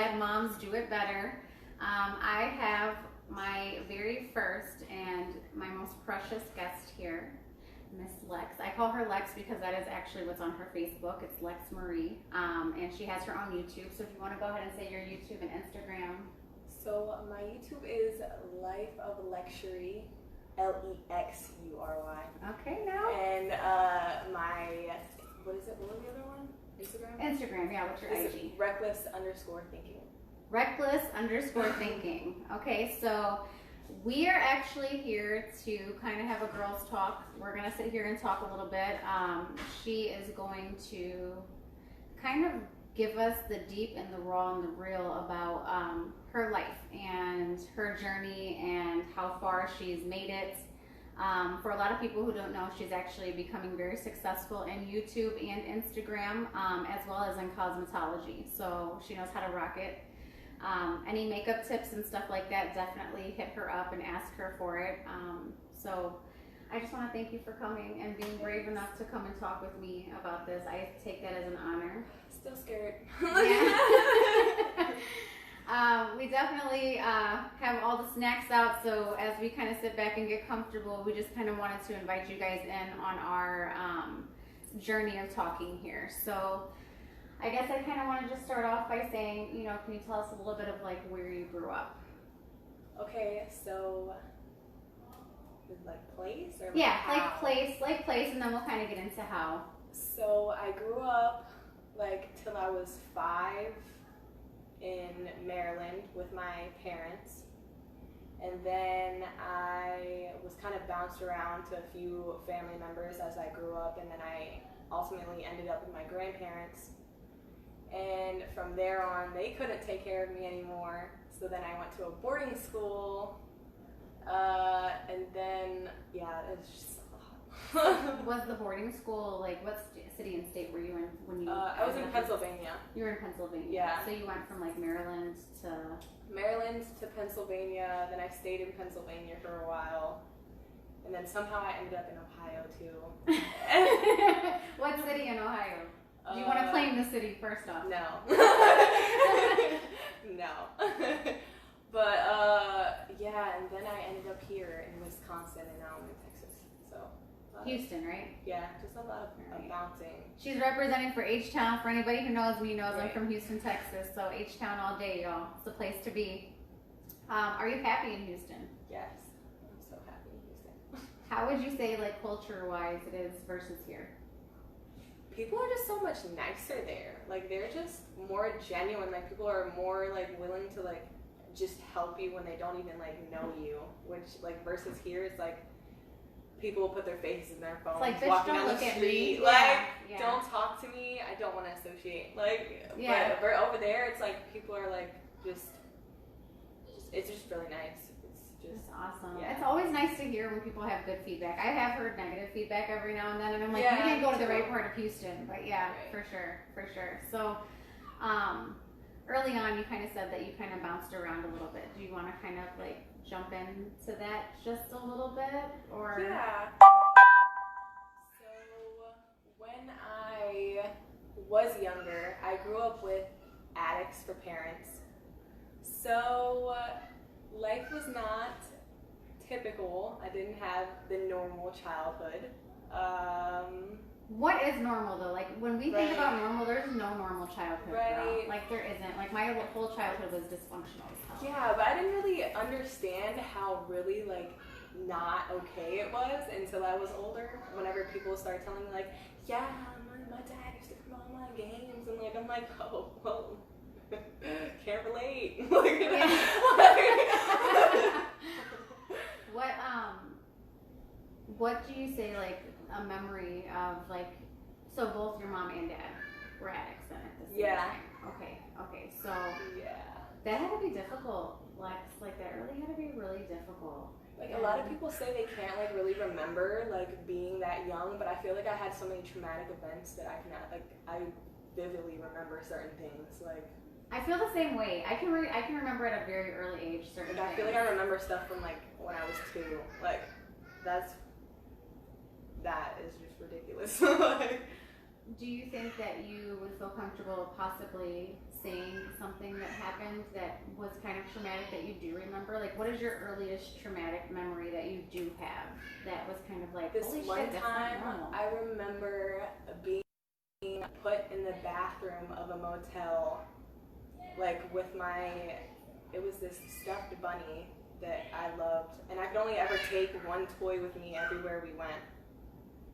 Bad Moms Do It Better. I have my very first and my most precious guest here, Miss Lex. I call her Lex because that is actually what's on her Facebook. It's Lex Marie, and she has her own YouTube. So if you want to go ahead and say your YouTube and Instagram. So my YouTube is Life of Lexury, Lexury. Okay, now. And my, what is it? What was the other one? Instagram? Instagram, yeah. What's your IG? Reckless_thinking. Reckless_thinking. Okay, so we are actually here to kind of have a girls talk. We're going to sit here and talk a little bit. She is going to kind of give us the deep and the raw and the real about her life and her journey and how far she's made it. For a lot of people who don't know, she's actually becoming very successful in YouTube and Instagram, as well as in cosmetology. So she knows how to rock it. Any makeup tips and stuff like that, definitely hit her up and ask her for it. So I just want to thank you for coming and being brave enough to come and talk with me about this. I take that as an honor. Still scared. Yeah. We definitely have all the snacks out, so as we kind of sit back and get comfortable, we just kind of wanted to invite you guys in on our journey of talking here. So I guess I kind of want to just start off by saying, you know, can you tell us a little bit of like where you grew up? Okay, so like place or Yeah, how? like place, and then we'll kind of get into how. So I grew up like till I was 5 in Maryland with my parents, and then I was kind of bounced around to a few family members as I grew up, and then I ultimately ended up with my grandparents, and from there on they couldn't take care of me anymore, so then I went to a boarding school, and then yeah, it's just Was the boarding school, like, what city and state were you in when you? I was in Pennsylvania. You were in Pennsylvania. Yeah. So you went from like Maryland to. Maryland to Pennsylvania, then I stayed in Pennsylvania for a while, and then somehow I ended up in Ohio too. What city in Ohio? Do you want to claim the city first off? No. No. But yeah, and then I ended up here in Wisconsin, and now I'm in Texas. So Houston, right? yeah, just a lot of Right. bouncing. She's representing for H-Town. For anybody who knows me, knows I'm Right. from Houston, Texas. So H-Town all day, y'all. It's the place to be. Are you happy in Houston? Yes, I'm so happy in Houston. How would you say, like, culture-wise, it is versus here? People are just so much nicer there. Like, they're just more genuine. Like, people are more like willing to like just help you when they don't even like know you. Which like versus here, it's like people will put their faces in their phones, like, bitch, walking don't down look the at street. me. Like, Yeah. don't talk to me. I don't want to associate. Like, Yeah. but over there, it's like people are like just it's just really nice. It's just That's awesome. Yeah. It's always nice to hear when people have good feedback. I have heard negative feedback every now and then, and I'm like, Yeah, you didn't go to the too. right part of Houston. But yeah, Right. for sure. So, early on, you kind of said that you kind of bounced around a little bit. Do you want to kind of like jump into that just a little bit, or? Yeah. So when I was younger, I grew up with addicts for parents. So life was not typical. I didn't have the normal childhood. What is normal though? Like when we think Right. about normal, there's no normal childhood. Girl. Right. Like there isn't. Like my whole childhood was dysfunctional as hell. Yeah, but I didn't really understand how really like not okay it was until I was older. Whenever people started telling me like, yeah, my dad used to come on my games, and like I'm like, oh, whoa, can't relate. What do you say, like, a memory of, like, so both your mom and dad were addicts then at the same Yeah. time? Okay, so Yeah. that had to be difficult, Lex. Like, that really had to be really difficult. Like a lot of people say they can't like really remember like being that young, but I feel like I had so many traumatic events that I cannot like I vividly remember certain things. Like I feel the same way. I can remember at a very early age certain I feel like I remember stuff from like when I was 2. Like that is just ridiculous. Like, Do you think that you would feel comfortable possibly saying something that happened that was kind of traumatic that you do remember? Like, what is your earliest traumatic memory that you do have that was kind of like, This holy one shit, that's time, not normal? I remember being put in the bathroom of a motel, like with it was this stuffed bunny that I loved, and I could only ever take one toy with me everywhere we went,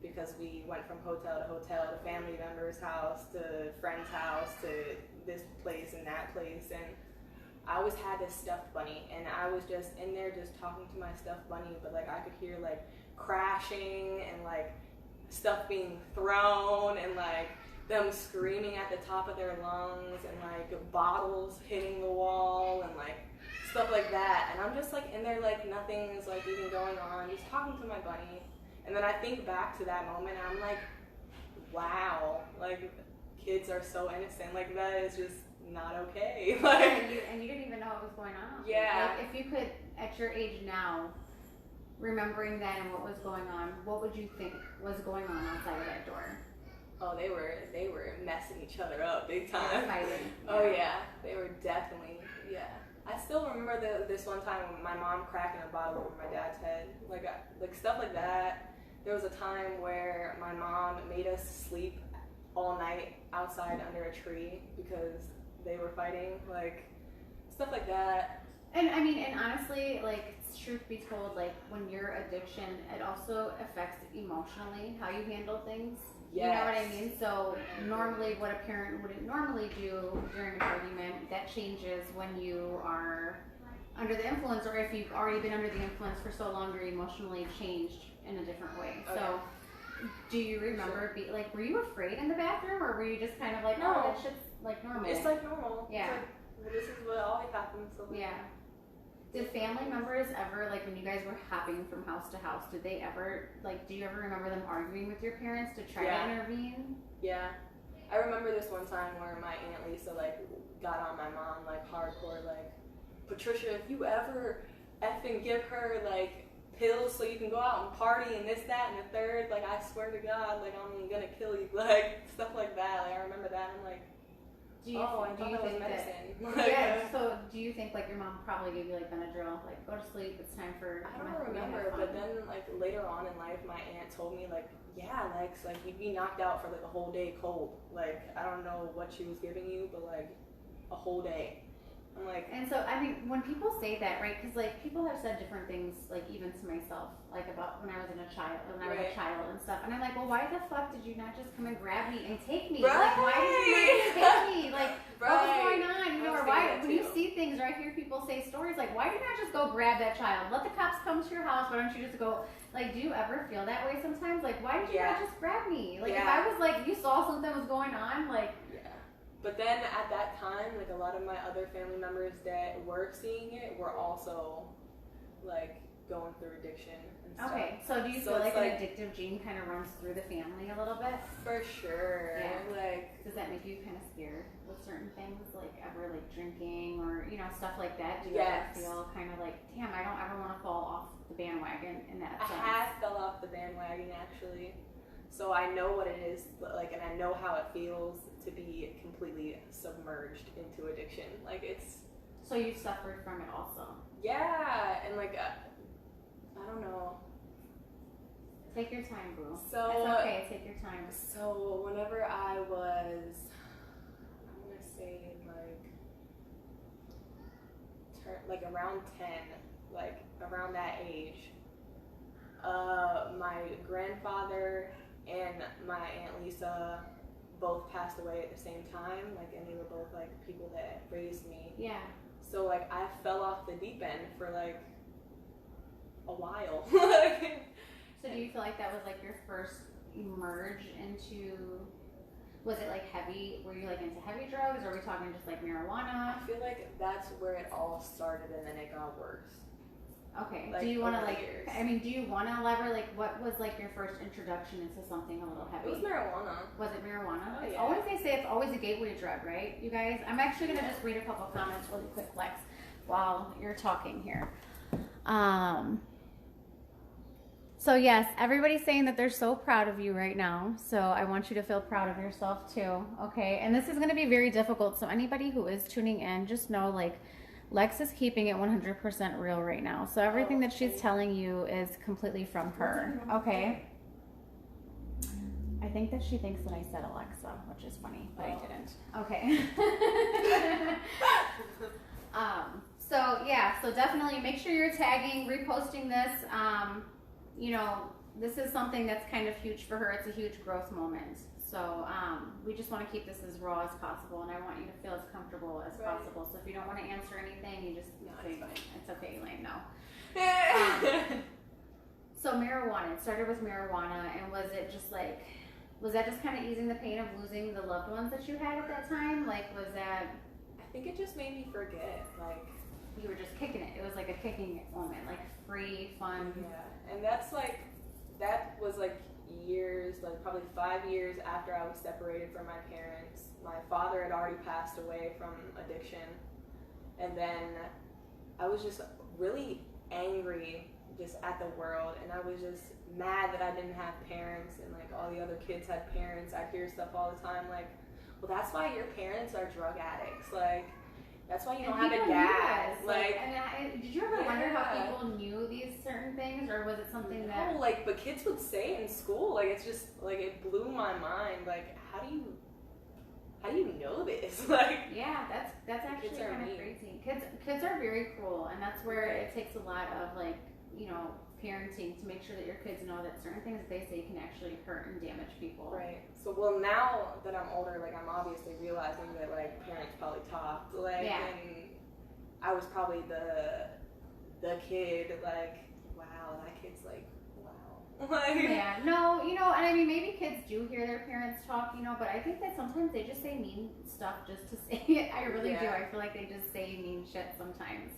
because we went from hotel to hotel, to family member's house, to friend's house, to this place and that place, and I always had this stuffed bunny, and I was just in there just talking to my stuffed bunny, but like I could hear like crashing and like stuff being thrown and like them screaming at the top of their lungs and like bottles hitting the wall and like stuff like that, and I'm just like in there like nothing is like even going on, just talking to my bunny. And then I think back to that moment and I'm like, wow, like kids are so innocent, like that is just not okay. Like, and you didn't even know what was going on. Yeah. Like, if you could, at your age now, remembering that and what was going on, what would you think was going on outside of that door? oh, they were messing each other up big They were time. fighting. Oh yeah, they were definitely, yeah. I still remember this one time when my mom cracking a bottle over my dad's head, like stuff like that. There was a time where my mom made us sleep all night outside under a tree because they were fighting, like stuff like that. And I mean, and honestly, like, truth be told, like, when your addiction, it also affects emotionally how you handle things. Yes. You know what I mean? So normally what a parent wouldn't normally do during an argument, that changes when you are under the influence, or if you've already been under the influence for so long, you're emotionally changed in a different way. Okay. So do you remember, were you afraid in the bathroom, or were you just kind of like, No. oh, that shit's like normal? It's like normal. Yeah. It's like, well, this is what always happens. So like, Yeah. Did family members ever, like when you guys were hopping from house to house, did they ever, like, do you ever remember them arguing with your parents to try Yeah. to intervene? Yeah. I remember this one time where my Aunt Lisa like got on my mom like hardcore, like, Patricia, if you ever effing give her like pills so you can go out and party and this, that, and the third, like I swear to God, like I'm gonna kill you, like stuff like that. Like I remember that. I'm like, Do you, oh, I do thought you that was think that? medicine. Yeah. So do you think like your mom probably gave you like Benadryl, like go to sleep, it's time for? I don't remember, but then like later on in life, my aunt told me like, yeah, Lex, like you'd be knocked out for like a whole day cold. Like I don't know what she was giving you, but like a whole day. I'm like, And so, I mean, when people say that, right? Because like people have said different things, like even to myself, like about when I was a child and stuff. And I'm like, well, why the fuck did you not just come and grab me and take me? Right. Like, why did you not just take me? Like, what was Right. going on? You know, I was or why? thinking that When you too. see things, or I hear people say stories, like, why do you not just go grab that child? Let the cops come to your house. Why don't you just go? Like, do you ever feel that way sometimes? Like, why did you not Yeah. just grab me? Like, if Yeah. I was like, you saw something was going on, like. yeah. But then at that time, like a lot of my other family members that were seeing it were also like going through addiction and stuff. Okay, so do you So feel it's like an like- addictive gene kind of runs through the family a little bit? For sure. Yeah. Like, Does that make you kind of scared with certain things, like ever like drinking or stuff like that? Do you Yes. ever feel kind of like, damn, I don't ever want to fall off the bandwagon in that I sense? have fell off the bandwagon actually. So I know what it is like, and I know how it feels to be completely submerged into addiction. Like it's, So you've suffered from it also. yeah, and like I don't know. Take your time, boo. So It's okay. Take your time. So whenever I was, I'm gonna say like around 10, like around that age, my grandfather and my Aunt Lisa both passed away at the same time, like, and they were both like people that raised me. Yeah. So like I fell off the deep end for like a while. So do you feel like that was like your first emerge into? Was it like heavy? Were you like into heavy drugs, or are we talking just like marijuana? I feel like that's where it all started, and then it got worse. Okay. Like, Do you want to over the like? years. I mean, do you want to elaborate? Like, what was like your first introduction into something a little heavy? It was marijuana. Was it marijuana? Oh, It's yeah. always, they say it's always a gateway drug, right? You guys, I'm actually gonna just read a couple comments really quick, Lex, while you're talking here. So yes, everybody's saying that they're so proud of you right now. So I want you to feel proud of yourself too. Okay. And this is going to be very difficult. So anybody who is tuning in, just know like Lex is keeping it 100% real right now. So everything that she's telling you is completely from her. Okay. I think that she thinks that I said Alexa, which is funny, but I didn't. Okay. So yeah, so definitely make sure you're tagging, reposting this. You know, this is something that's kind of huge for her. It's a huge growth moment. So we just want to keep this as raw as possible, and I want you to feel as comfortable as possible. So if you don't want to answer anything, you just say it's okay, Elaine. No. So marijuana. It started with marijuana, and was it just like, was that just kind of easing the pain of losing the loved ones that you had at that time? Like, was that? I think it just made me forget, like. You were just kicking it. It was like a kicking moment, like free, fun. Yeah, and that was like years, like probably 5 years after I was separated from my parents. My father had already passed away from addiction, and then I was just really angry just at the world, and I was just mad that I didn't have parents, and like all the other kids had parents. I hear stuff all the time like, well, that's why your parents are drug addicts, like. That's why you don't have a dad. Like, and did you ever wonder how people knew these certain things, or was it something that? No, like, but kids would say it in school. Like, it's just like it blew my mind. Like, how do you know this? Like, yeah, that's actually kind of crazy. Kids are very cruel, and that's where it takes a lot of like, you know, parenting to make sure that your kids know that certain things they say can actually hurt and damage people. Right. So, well, now that I'm older, like, I'm obviously realizing that, like, parents probably talked, like, and I was probably the kid, like, wow, that kid's like, wow. Like, yeah, no, you know, and I mean, maybe kids do hear their parents talk, you know, but I think that sometimes they just say mean stuff just to say it. I really do. I feel like they just say mean shit sometimes.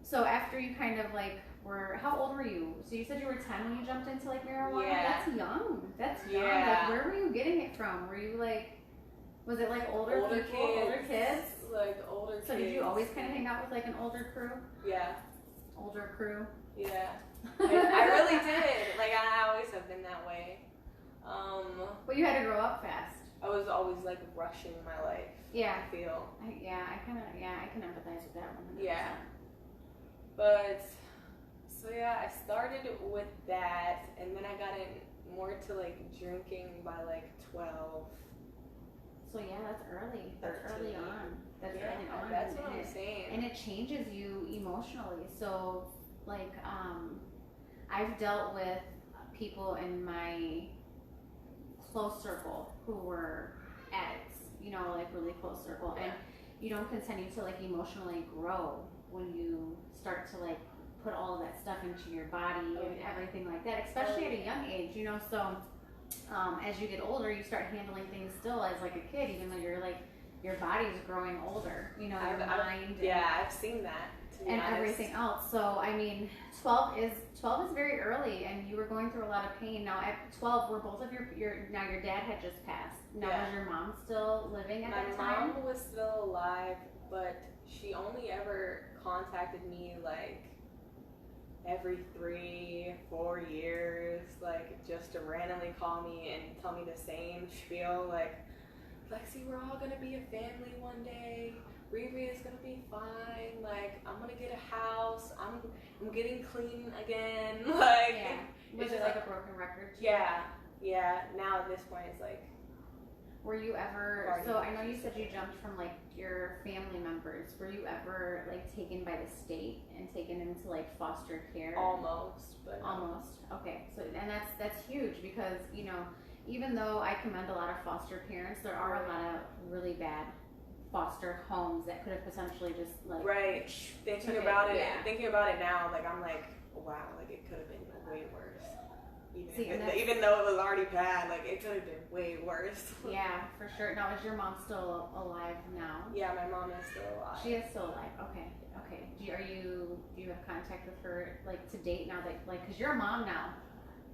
So after you kind of like how old were you? So you said you were 10 when you jumped into like marijuana? Yeah. That's young. That's young. Yeah. Like, where were you getting it from? Were you like, was it like older people, kids, older kids? Like older kids. So did you always kind of hang out with like an older crew? Yeah. Older crew? Yeah. I really did. Like, I always have been that way. But you had to grow up fast. I was always like rushing my life. Yeah. I feel. I can empathize with that one. Yeah. But, so yeah, I started with that, and then I got in more to like drinking by like 12. So yeah, that's early. That's early on. That's early on. That's what I'm saying. And it changes you emotionally. So, like, I've dealt with people in my close circle who were addicts, you know, like really close circle. And you don't continue to like emotionally grow when you start to like put all of that stuff into your body and everything like that, especially at a young age, you know. So as you get older, you start handling things still as like a kid, even though you're like your body's growing older, you know, your mind. I've seen that. And everything else. So I mean, 12 is very early, and you were going through a lot of pain. Now at 12, were both of your dad had just passed. Now was your mom still living at that time? My mom was still alive, but she only ever contacted me like every 3-4 years, like just to randomly call me and tell me the same spiel, like, Lexi, we're all gonna be a family one day. Riri is gonna be fine. Like, I'm gonna get a house. I'm getting clean again. Like, was it like a broken record? Yeah. Now at this point, it's like. Were you ever? So I know you said you jumped from like your family members. Were you ever like taken by the state and taken into like foster care? Almost, but almost. Okay, so and that's huge because you know even though I commend a lot of foster parents, there are a lot of really bad foster homes that could have potentially just like thinking about it now, like I'm like, wow, like it could have been way worse. Even though it was already bad, like it could have been way worse. Yeah, for sure. Now, is your mom still alive now? Yeah, my mom is still alive. She is still alive. Okay. Do you have contact with her like to date now? That like because you're a mom now,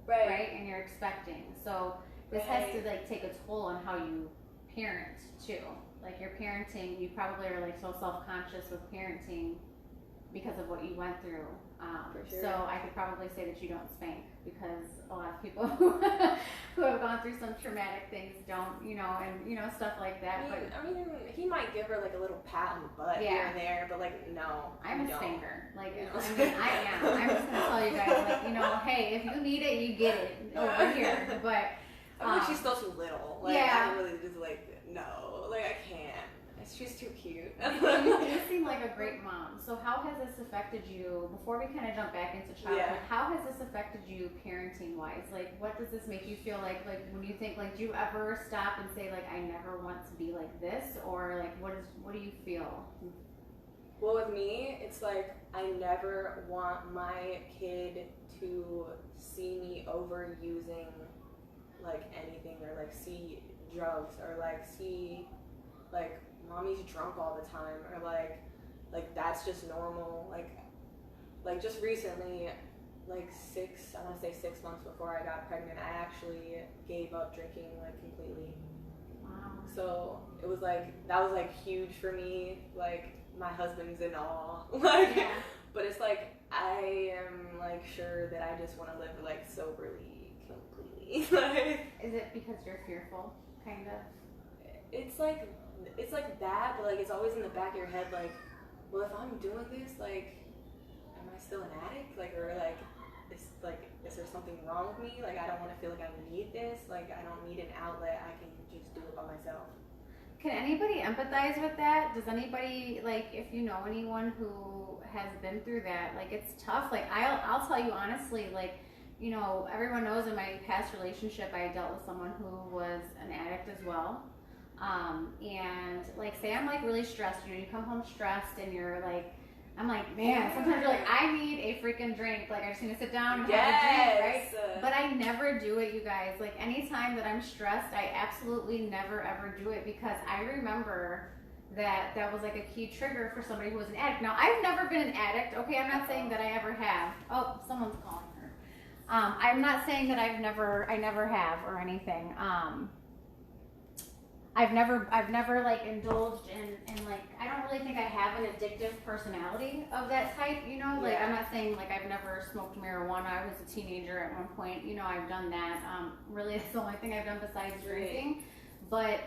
right? And you're expecting, so this has to like take a toll on how you parent too. Like your parenting, you probably are like so self-conscious with parenting because of what you went through. For sure. So I could probably say that you don't spank, because a lot of people who have gone through some traumatic things don't, and stuff like that. I mean, he might give her like a little pat on the butt here and there, but like, no. I'm a don't. spanker. Like, I am. I'm just gonna tell you guys, like, hey, if you need it, you get it over here. But I feel like she's still too little. Like, yeah. I really just like, no, like I can't. She's too cute. You seem like a great mom. So how has this affected you, before we kind of jump back into childhood, how has this affected you parenting wise? Like, what does this make you feel like when you think, like, do you ever stop and say, like, I never want to be like this? Or like, what do you feel? Well, with me, it's like, I never want my kid to see me overusing like anything, or like see drugs, or like see like mommy's drunk all the time, or like that's just normal. Like just recently, like I want to say 6 months before I got pregnant, I actually gave up drinking like completely. Wow. So it was like, that was like huge for me. Like, my husband's in awe. Like, yeah. But it's like, I am like sure that I just want to live like soberly completely. Like, is it because you're fearful, kind of? it's like that, but like it's always in the back of your head, like, well, if I'm doing this, like, am I still an addict? Like, or like, is there something wrong with me? Like, I don't want to feel like I need this. Like, I don't need an outlet. I can just do it by myself. Can anybody empathize with that? Does anybody, like, if you know anyone who has been through that, like, it's tough. Like, I'll tell you honestly, like, everyone knows in my past relationship I dealt with someone who was an addict as well. And like, say I'm like really stressed, you come home stressed, and you're like, I'm like, man, sometimes you're like, I need a freaking drink. Like, I just need to sit down and have a drink, right? But I never do it, you guys. Like, anytime that I'm stressed, I absolutely never ever do it, because I remember that was like a key trigger for somebody who was an addict. Now, I've never been an addict, okay? I'm not saying that I ever have. Oh, someone's calling her. I'm not saying that I never have or anything. I've never like indulged in like, I don't really think I have an addictive personality of that type, like, Yeah. I'm not saying like I've never smoked marijuana. I was a teenager at one point, I've done that. Really, it's the only thing I've done besides drinking. But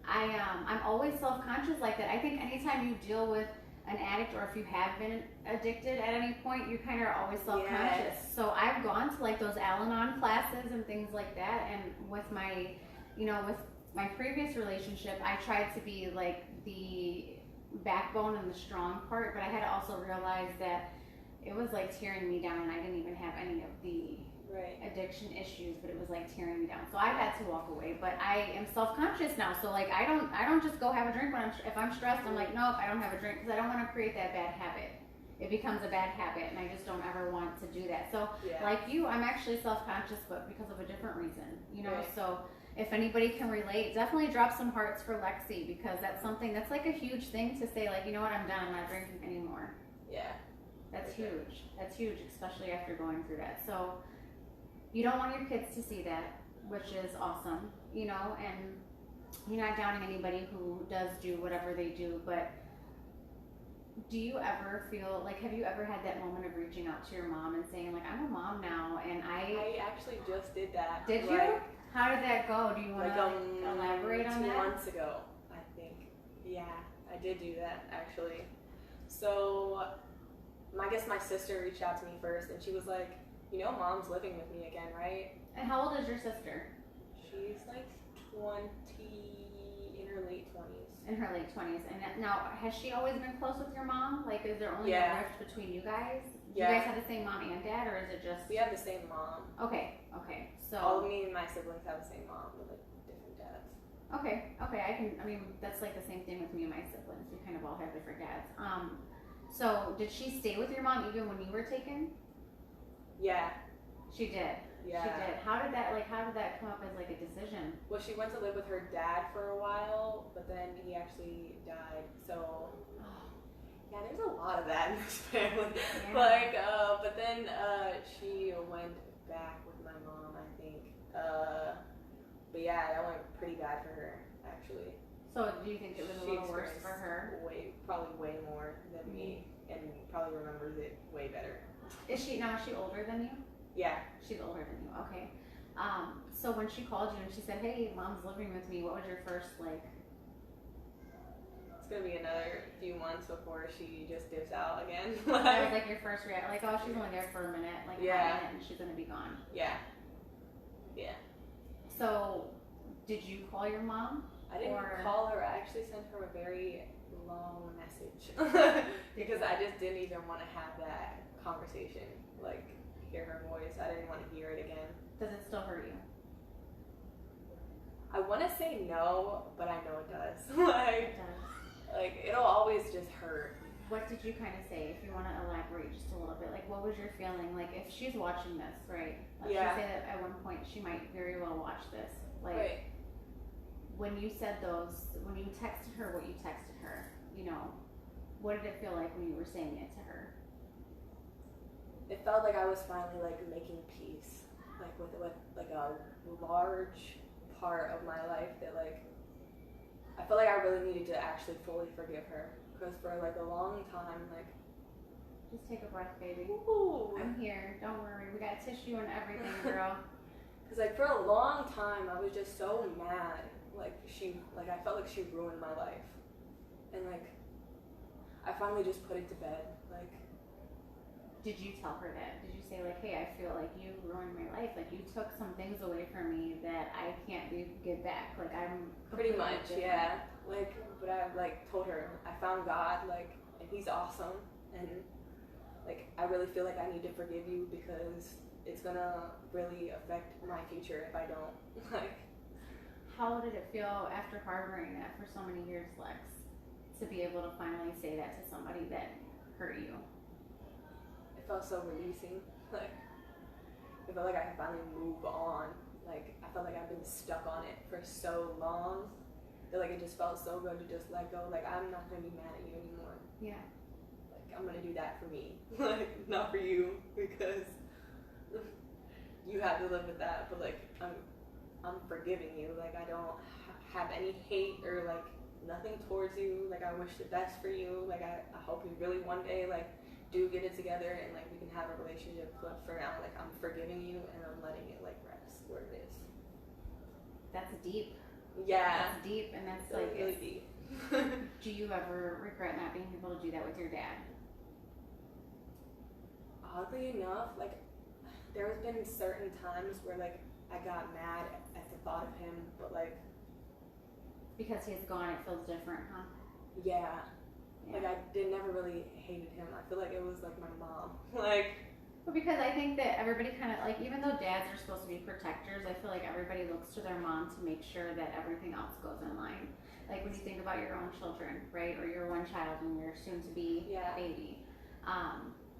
I'm always self-conscious like that. I think anytime you deal with an addict, or if you have been addicted at any point, you kind of are always self-conscious. Yes. So I've gone to like those Al-Anon classes and things like that, and with my, with my previous relationship, I tried to be like the backbone and the strong part, but I had to also realize that it was like tearing me down, and I didn't even have any of the addiction issues, but it was like tearing me down. So I had to walk away, but I am self-conscious now. So like, I don't just go have a drink if I'm stressed. I'm like, nope, I don't have a drink, because I don't want to create that bad habit. It becomes a bad habit, and I just don't ever want to do that. So like you, I'm actually self-conscious, but because of a different reason, so if anybody can relate, definitely drop some hearts for Lexi, because that's like a huge thing to say, like, you know what, I'm done, I'm not drinking anymore. Yeah. That's huge. That's huge, especially after going through that. So you don't want your kids to see that, which is awesome, and you're not downing anybody who does do whatever they do, but do you ever feel like, have you ever had that moment of reaching out to your mom and saying, like, I'm a mom now, and I actually just did that. Did you? How did that go? Do you want to elaborate on that? 2 months ago, I think. Yeah, I did do that, actually. So, I guess my sister reached out to me first, and she was like, Mom's living with me again, right? And how old is your sister? She's like 20, in her late 20s. In her late 20s. And now, has she always been close with your mom? Like, is there only a rift between you guys? Do you guys have the same mom and dad, or is it just... We have the same mom. Okay. So... All of me and my siblings have the same mom, with like different dads. Okay. That's like the same thing with me and my siblings. We kind of all have different dads. So, did she stay with your mom even when you were taken? Yeah. She did. Yeah. She did. How did that come up as like a decision? Well, she went to live with her dad for a while, but then he actually died. So, yeah, there's a lot of that in this family. Yeah. But then she went back with my mom, I think. But yeah, that went pretty bad for her, actually. So, do you think it was a little worse for her? Probably way more than me. and probably remembers it way better. Is she older than you? Yeah. She's older than you. Okay. So when she called you and she said, "Hey, mom's living with me," what was your first like? It's gonna be another few months before she just dips out again. That was like your first reaction, like, "Oh, she's only there for a minute, like Yeah. 1 minute, and she's gonna be gone." Yeah. Yeah. So, did you call your mom? I didn't Or- call her. I actually sent her a very long message because I just didn't even want to have that conversation. Like, hear her voice. I didn't want to hear it again. Does it still hurt you? I want to say no, but I know it does. It does. like it'll always just hurt. What did you kind of say? If you want to elaborate just a little bit, like what was your feeling? Like if she's watching this, right? Let's Yeah. just say that at one point she might very well watch this. Like Right. when you said those, when you texted her what you texted her, you know, what did it feel like when you were saying it to her? It felt like I was finally like making peace, like with like a large part of my life that like I felt like I really needed to actually fully forgive her because for like a long time like Just take a breath, baby. ooh, I'm here. Don't worry. We got tissue and everything, girl. because like for a long time I was just so mad like I felt like she ruined my life and like I finally just put it to bed like. Did you tell her that? Did you say like, "Hey, I feel like you ruined my life. Like you took some things away from me that I can't give back. Like I'm Pretty completely much, different." yeah. Like, but I like told her I found God, like, and He's awesome, and like I really feel like I need to forgive you because it's gonna really affect my future if I don't. Like, How did it feel after harboring that for so many years, Lex, to be able to finally say that to somebody that hurt you? it felt so releasing. Like, I felt like I could finally move on. Like, I felt like I've been stuck on it for so long that like it just felt so good to just let go. Like, I'm not gonna be mad at you anymore. Yeah. Like I'm gonna do that for me, like not for you because you have to live with that. But like I'm forgiving you. Like I don't have any hate or like nothing towards you. Like I wish the best for you. Like I hope you really one day like do get it together and like we can have a relationship. But for now, like I'm forgiving you and I'm letting it like rest where it is. That's deep. Yeah, That's deep, and that's really, like, really it's- deep. do you ever regret not being able to do that with your dad? Oddly enough, like there has been certain times where like I got mad at the thought of him, but like Because he's gone, it feels different, huh? yeah, like Yeah. I never really hated him. I feel like it was like my mom. Like Well, because I think that everybody kind of like, even though dads are supposed to be protectors, I feel like everybody looks to their mom to make sure that everything else goes in line. Like when you think about your own children, right, or your one child and your soon-to-be Yeah. baby.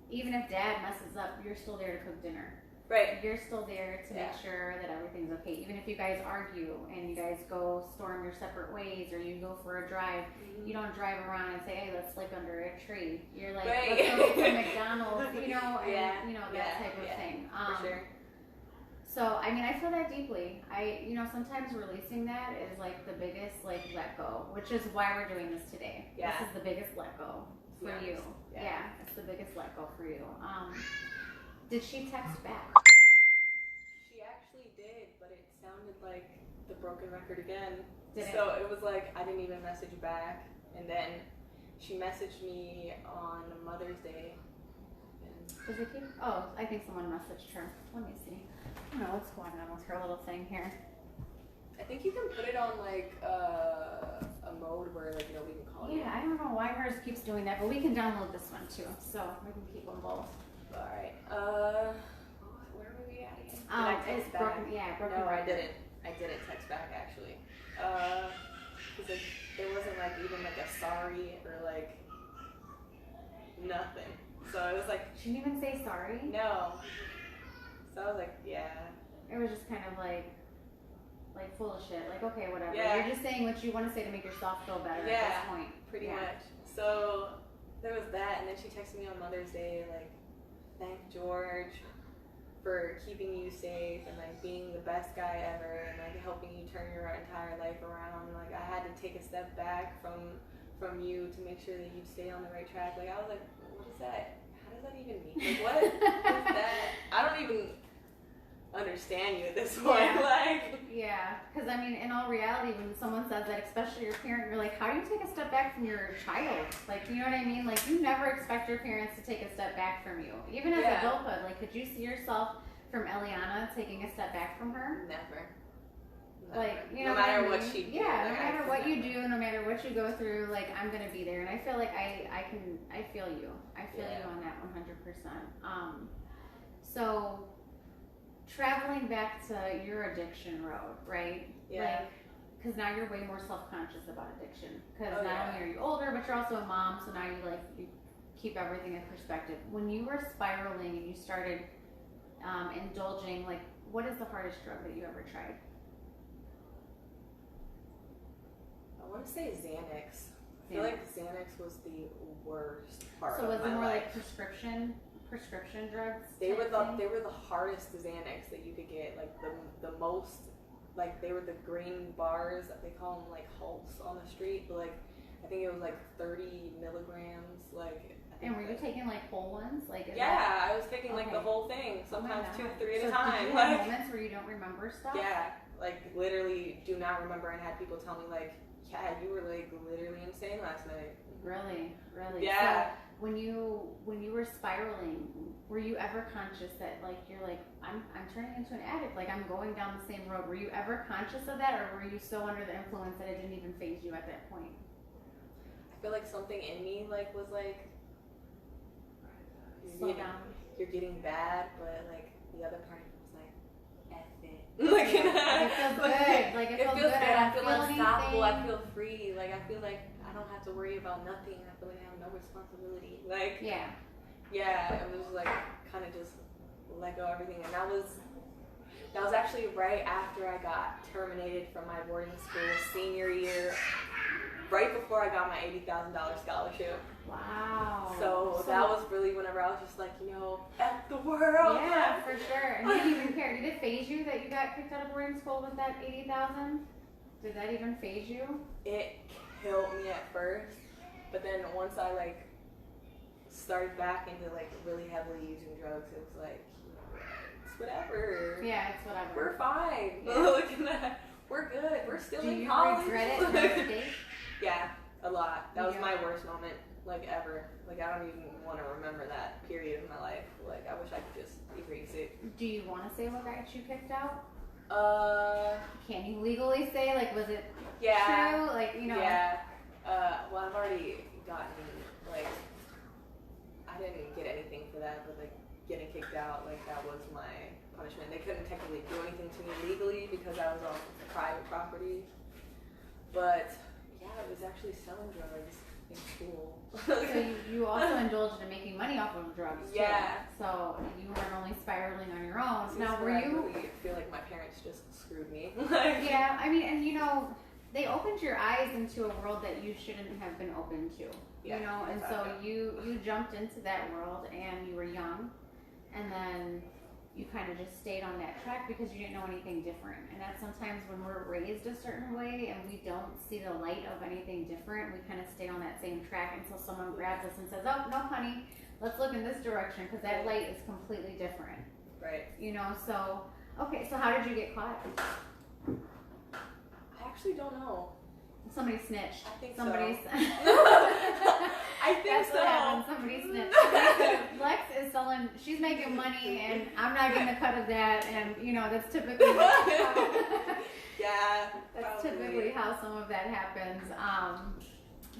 Even if dad messes up, you're still there to cook dinner. right, You're still there to make Yeah. sure that everything's okay. Even if you guys argue and you guys go storm your separate ways or you go for a drive, you don't drive around and say, "Hey, let's sleep under a tree." You're like, Right. "Let's go get some McDonald's," you know, and Yeah, you know that yeah, type of yeah, thing. for sure. So I mean, I feel that deeply. Sometimes releasing that is like the biggest like let go, which is why we're doing this today. Yeah. This is the biggest let go To be for you. honest, Yeah. yeah. It's the biggest let go for you. Did she text back? She actually did, but it sounded like the broken record again. Did it? So it was like I didn't even message back, and then she messaged me on Mother's Day. And Is it cute? Oh, I think someone messaged her. Let me see. I don't know what's going on with her little thing here. I think you can put it on like a mode where like nobody can call you. Yeah, I don't know why hers keeps doing that, but we can download this one too, so we can keep them both. All right. Where were we at again? Did I text It's back? broken. Yeah, broken. No, I record. didn't. I didn't text back actually. Because like, there wasn't like even like a sorry or like nothing. So it was like She didn't even say sorry. no. So I was like, yeah. It was just kind of like full of shit. Like, okay, whatever. Yeah. You're just saying what you want to say to make yourself feel better at Yeah, this point. Pretty Yeah. much. So there was that, and then she texted me on Mother's Day, like, thank George for keeping you safe and like being the best guy ever and like helping you turn your entire life around. Like I had to take a step back from from you to make sure that you stay on the right track. Like, I was like, what is that? How does that even mean? Like, what is that? I don't even understand you at this point. Yeah. Like, Yeah, because I mean, in all reality, when someone says that, especially your parent, you're like, how do you take a step back from your child? Like, you know what I mean? Like, you never expect your parents to take a step back from you. Even as Yeah. adulthood, like, could you see yourself from Eliana taking a step back from her? never. Like, you know no matter what I what mean? she do. Yeah, like, no I matter could what you never. do, no matter what you go through, like, I'm gonna be there. And I feel like I feel you. I feel Yeah. you on that 100%. So traveling back to your addiction road, right? Yeah. Like, because now you're way more self-conscious about addiction. Because Oh, not yeah. only are you older, but you're also a mom, so now you keep everything in perspective. When you were spiraling and you started indulging, like, what is the hardest drug that you ever tried? I want to say Xanax. I feel like Xanax was the worst part So of was my it more life. like prescription drugs? They type were thing? the hardest Xanax that you could get. Like the most, like they were the green bars. They call them like Halts on the street. But like I think it was like 30 milligrams. Like. I think And were you that- taking like whole ones? Like is Yeah, I was taking like the Okay. whole thing. Oh my Sometimes God. 2, 3 at so a time. Did you like, have moments where you don't remember stuff? yeah, like literally do not remember, and had people tell me like, yeah, you were like literally insane last night. Really. Yeah. So when you were spiraling, were you ever conscious that like you're like I'm turning into an addict? Like I'm going down the same road. Were you ever conscious of that, or were you so under the influence that it didn't even faze you at that point? I feel like something in me like was like, Slow you know, down. you're getting bad, but like the other part was like, F it. Like, Yeah, it feels good. Like it feels good. I feel don't unstoppable. I anything. feel free. Like I feel like I don't have to worry about nothing. I feel like I have no responsibility. Like Yeah. yeah, it was like kind of just let go of everything, and that was actually right after I got terminated from my boarding school senior year, right before I got my $80,000 scholarship. Wow. So that was really whenever I was just like, F the world. Yeah, for sure. And did you even care? Did it phase you that you got kicked out of boarding school with that 80,000? Did that even phase you? It killed me at first, but then once I like started back into like really heavily using drugs, it was like, it's whatever. Yeah, it's whatever. We're fine. Yeah. Look at that. We're good. We're still Do in you college. regret it to this date? Yeah, a lot. That was Yeah. my worst moment, like ever. Like I don't even want to remember that period of my life. Like I wish I could just erase it. Do you want to say what got you kicked out? Uh, Can you legally say, like, was it yeah. true? Like, Yeah. Well, I've already gotten, like, I didn't get anything for that, but, like, getting kicked out, like, that was my punishment. They couldn't technically do anything to me legally because I was on private property. But, yeah, I was actually selling drugs in school. So you also indulged in making money off of drugs, too. Yeah. So you weren't only spiraling on your own. This is Now, were where I you... really feel like my parents just screwed me. Like, Yeah, I mean, and they opened your eyes into a world that you shouldn't have been open to. Yeah, And so exactly. you jumped into that world and you were young, and then you kind of just stayed on that track because you didn't know anything different. And that's sometimes when we're raised a certain way and we don't see the light of anything different, we kind of stay on that same track until someone grabs us and says, oh, no, honey, let's look in this direction because that light is completely different. Right. So, okay, so how did you get caught? I actually don't know. Somebody snitched. I think Somebody so. I think That's so. what happened. Somebody snitched. Somebody said, Lex is selling, she's making money and I'm not getting a cut of that, and that's typically Yeah. that's probably. typically how some of that happens.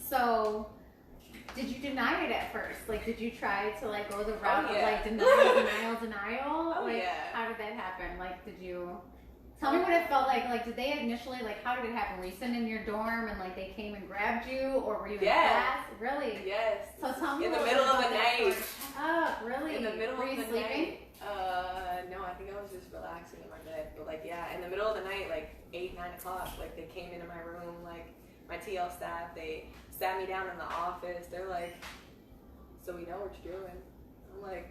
So did you deny it at first? Like, did you try to like go the route yeah. of like denial? Oh, like, yeah. how did that happen? Like, did you tell me what it felt like? Like, did they initially, like, how did it happen? Were you sitting in your dorm and like they came and grabbed you, or were you in class? Really? Yes. So tell me In the a middle little of bit the about that night. first. Oh, really? In the middle were of you the sleeping? night. No, I think I was just relaxing in my bed. But like, yeah, in the middle of the night, like 8, 9 o'clock, like they came into my room, like my TL staff, they sat me down in the office. They're like, so we know what you're doing. I'm like,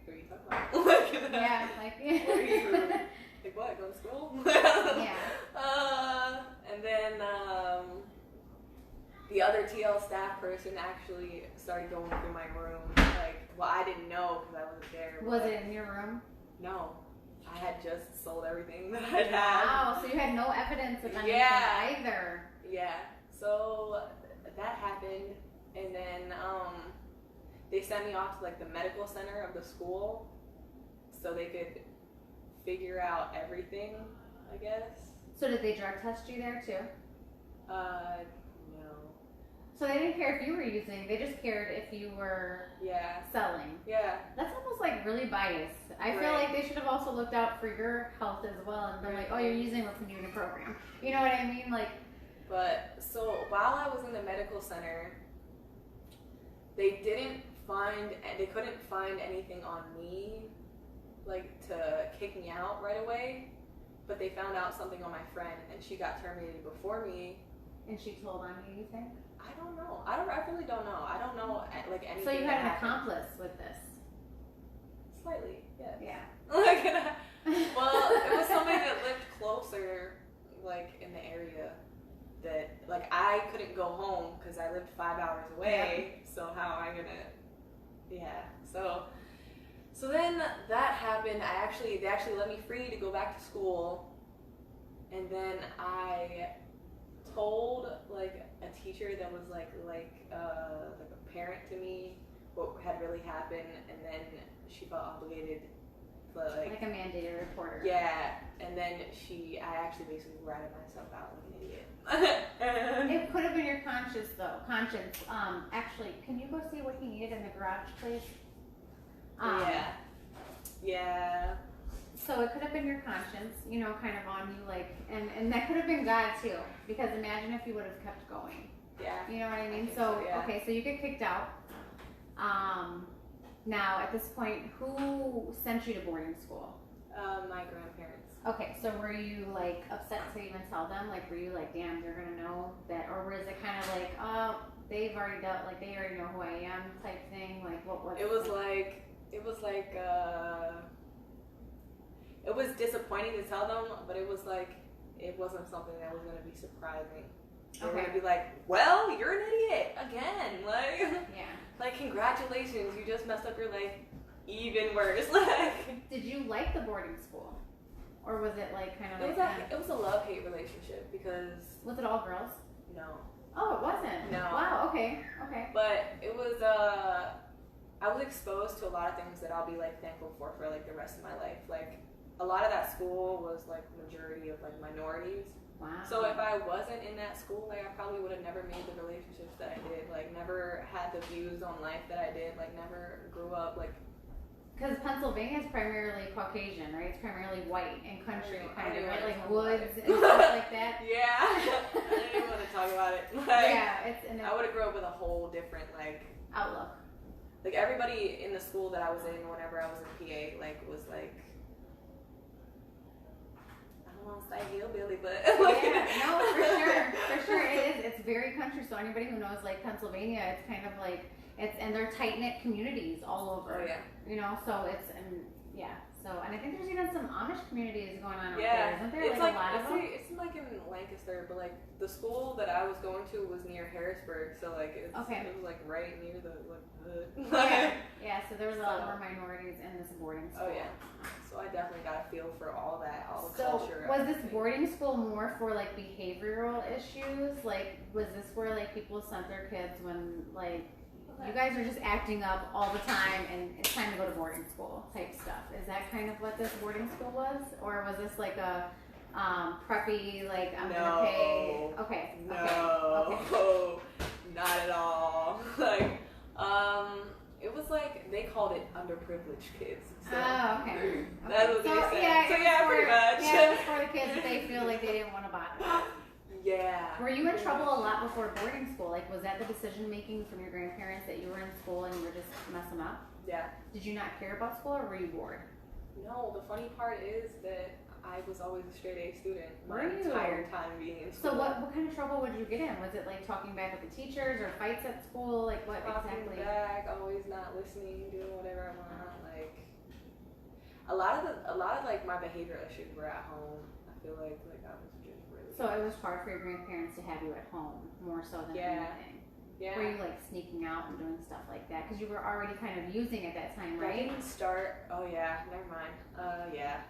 who are you talking about? Like, Yeah, like what are you, like what, go to school? yeah. And then, the other TL staff person actually started going through my room. Like, well, I didn't know because I wasn't there. Was it in your room? No. I had just sold everything that I'd had. Wow, so you had no evidence of anything either. Yeah. So that happened, and then they sent me off to like the medical center of the school so they could figure out everything, I guess. So did they drug test you there too? No. So they didn't care if you were using, they just cared if you were selling. Yeah. That's almost like really biased. I feel Right. like they should have also looked out for your health as well and been like, oh, you're using what's in your program. You know what I mean? Like, but so while I was in the medical center, they couldn't find anything on me, like to kick me out right away. But they found out something on my friend, and she got terminated before me. and she told on you, you think? I don't know. I really don't know. I don't know like anything. So you that had an happened. accomplice with this? Slightly, yes. Yeah. Like, well, it was somebody that lived closer, like in the area. That like I couldn't go home because I lived 5 hours away. So how am I gonna? Yeah. So then that happened. They actually let me free to go back to school, and then I told like a teacher that was like a parent to me what had really happened, and then she felt obligated to Like a mandated reporter. yeah, and then I actually basically ratted myself out like an idiot. It could have been your conscience. Actually, can you go see what he needed in the garage, please? Yeah. So it could have been your conscience, you know, kind of on you, like, and that could have been God too, because imagine if you would have kept going. Yeah. You know what I mean? think so, yeah. Okay, so you get kicked out. Now at this point, who sent you to boarding school? My grandparents. Okay, so were you like upset to even tell them? Like, were you like, damn, they're gonna know that, or was it kind of like, oh, they already know who I am type thing? Like, what was It was like it was disappointing to tell them, but it was like it wasn't something that was gonna be surprising. They were gonna be like, well, you're an idiot again. Like, Yeah. like congratulations, you just messed up your life even worse. Like, Did you like the boarding school, or was it like kind of it like? was a love-hate relationship because Was it all girls? no. Oh, it wasn't. No. Wow. Okay. Okay. But it was I was exposed to a lot of things that I'll be like thankful for like the rest of my life. Like a lot of that school was like majority of like minorities. Wow. So if I wasn't in that school, like I probably would have never made the relationships that I did. Like never had the views on life that I did. Like never grew up like. Because Pennsylvania is primarily Caucasian, right? It's primarily white and country I kind of, didn't right? wanna Like talk woods about it. and stuff like that. Yeah. I didn't even want to talk about it. Like, Yeah, it's an I would have grown up with a whole different like. outlook. Like everybody in the school that I was in whenever I was in PA, like was like, I don't want to say hillbilly, but like, Yeah, no, for sure it is. It's very country. So anybody who knows like Pennsylvania, it's kind of like and they're tight knit communities all over. Oh yeah. You know, so it's yeah. So and I think there's even some Amish communities going on out Yeah, there, isn't there? it's Like a lot of them. it's like in Lancaster, but like the school that I was going to was near Harrisburg, so like it was like right near the like hood. Yeah. So there was a lot more minorities in this boarding school. Oh yeah. So I definitely got a feel for all that, all the So culture. was this everything. boarding school more for like behavioral issues? Like was this where like people sent their kids when like you guys are just acting up all the time and it's time to go to boarding school type stuff? Is that kind of what this boarding school was? Or was this like a preppy, like I'm gonna pay? Okay. No, Okay. not at all. Like, it was like they called it underprivileged kids. So Oh, okay. That's what So, they said. yeah, So it was yeah, for, pretty much. Yeah, it was for the kids that they feel like they didn't want to bother. Yeah. Were you in trouble a lot before boarding school? Like, was that the decision making from your grandparents that you were in school and you were just messing up? Yeah. Did you not care about school, or were you bored? No, the funny part is that I was always a straight A student my Were you? entire time being in school. So what kind of trouble would you get in? Was it like talking back with the teachers or fights at school? Like what Talking exactly? back, always not listening, doing whatever I want. Like a lot of like my behavioral issues were at home. I feel like I was just really. So it was hard for your grandparents to have you at home more so than anything. Yeah. Were you like sneaking out and doing stuff like that? Because you were already kind of using at that time, I right? didn't start. Oh yeah, never mind. Yeah.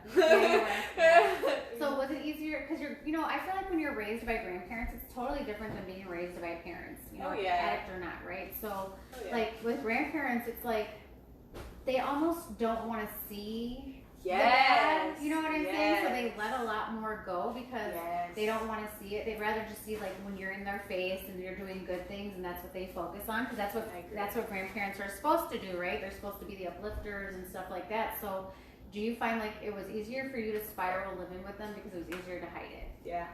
Yeah. So was it easier? Because I feel like when you're raised by grandparents, it's totally different than being raised by parents. Oh, like, yeah. addict or not, right? So Oh, yeah. like with grandparents, it's like they almost don't want to see the Yes. bad. You know what I'm saying? So Yes. they let a lot more go because Yes. they don't want to see it. They'd rather just see like when you're in their face and you're doing good things, and that's what they focus on. Because I agree. that's what grandparents are supposed to do, right? They're supposed to be the uplifters and stuff like that. So do you find like it was easier for you to spiral living with them because it was easier to hide it? Yeah.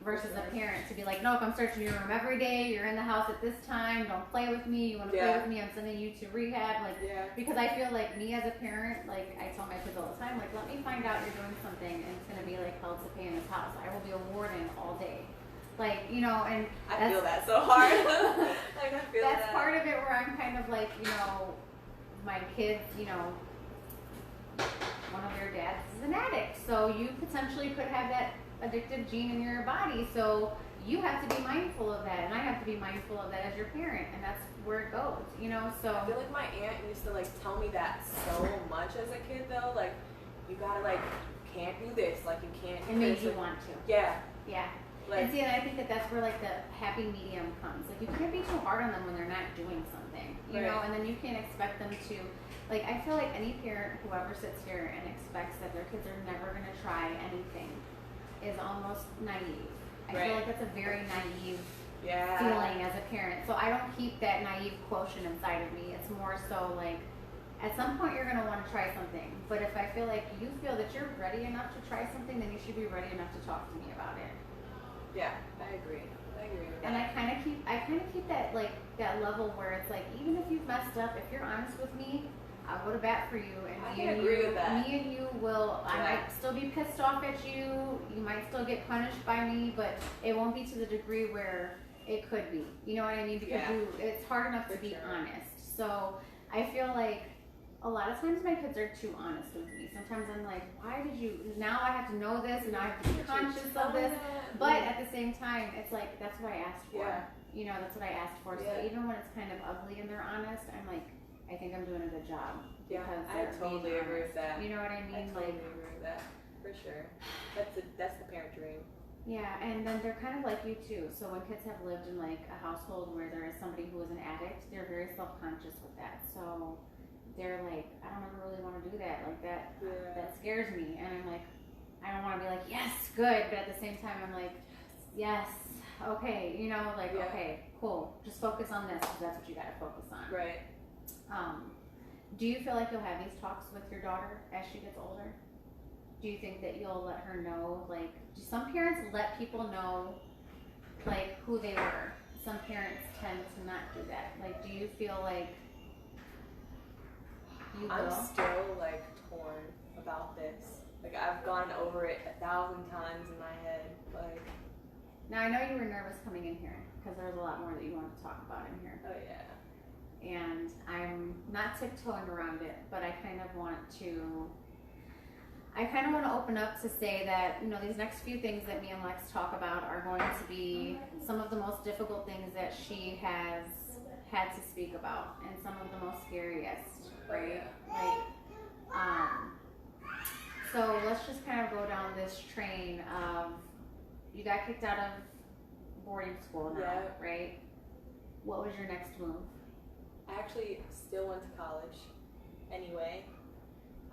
Versus a parent to be like, nope, I'm searching your room every day. You're in the house at this time. Don't play with me. You want to play Yeah. with me? I'm sending you to rehab. Like, Yeah. because I feel like me as a parent, like I tell my kids all the time, like, let me find out you're doing something and it's gonna be like hell to pay in this house. I will be a warden all day. Like, and I feel that so hard. Like I feel that's that. part of it where I'm kind of like, my kids, one of their dads is an addict. So you potentially could have that addictive gene in your body. So you have to be mindful of that, and I have to be mindful of that as your parent, and that's where it goes, so. I feel like my aunt used to like tell me that so much as a kid though. Like you gotta like can't do this. Like you can't do It made this. you like, want to. Yeah. Yeah. Like And see, and I think that that's where like the happy medium comes. Like you can't be too hard on them when they're not doing something, Right. and then you can't expect them to. Like I feel like any parent, whoever sits here and expects that their kids are never gonna try anything, is almost naive. I feel Right. like that's a very naive yeah. feeling as a parent. So I don't keep that naive quotient inside of me. It's more so like at some point you're gonna want to try something. But if I feel like you feel that you're ready enough to try something, then you should be ready enough to talk to me about it. Yeah, I agree. I agree with that. And I kind of keep that like that level where it's like even if you've messed up, if you're honest with me, I'll go to bat for you, and I me can and agree you, with that. me and you will. I Yeah. might still be pissed off at you. You might still get punished by me, but it won't be to the degree where it could be. You know what I mean? Because Yeah. it's hard enough to For be sure. honest. So I feel like a lot of times my kids are too honest with me. Sometimes I'm like, why did you? Now I have to know this, and now I have to be conscious of this. But at the same time, it's like that's what I asked for. Yeah. That's what I asked for. So Yeah. even when it's kind of ugly and they're honest, I'm like, I think I'm doing a good job. Yeah, Because I they're being totally agree honest. with that. You know what I I mean? totally Like, agree with that. For sure. That's the parent dream. yeah, and then they're kind of like you too. So when kids have lived in like a household where there is somebody who is an addict, they're very self-conscious with that. So they're like, I don't ever really want to do that. Like that, Yeah. that scares me. And I'm like, I don't want to be like, yes, good. But at the same time, I'm like, yes, okay. Yeah. Okay, cool. Just focus on this because that's what you got to focus on. Right. Do you feel like you'll have these talks with your daughter as she gets older? Do you think that you'll let her know, like, do some parents let people know, like, who they were? Some parents tend to not do that. Like, do you feel like you I'm will? still like torn about this. Like I've gone over it 1,000 times in my head. Like, Now, I know you were nervous coming in here because there was a lot more that you wanted to talk about in here. oh yeah. And I'm not tiptoeing around it, but I kind of want to open up to say that, these next few things that me and Lex talk about are going to be some of the most difficult things that she has had to speak about and some of the most scariest, right? So let's just kind of go down this train of, you got kicked out of boarding school now, Yeah. right? What was your next move? I actually still went to college. Anyway,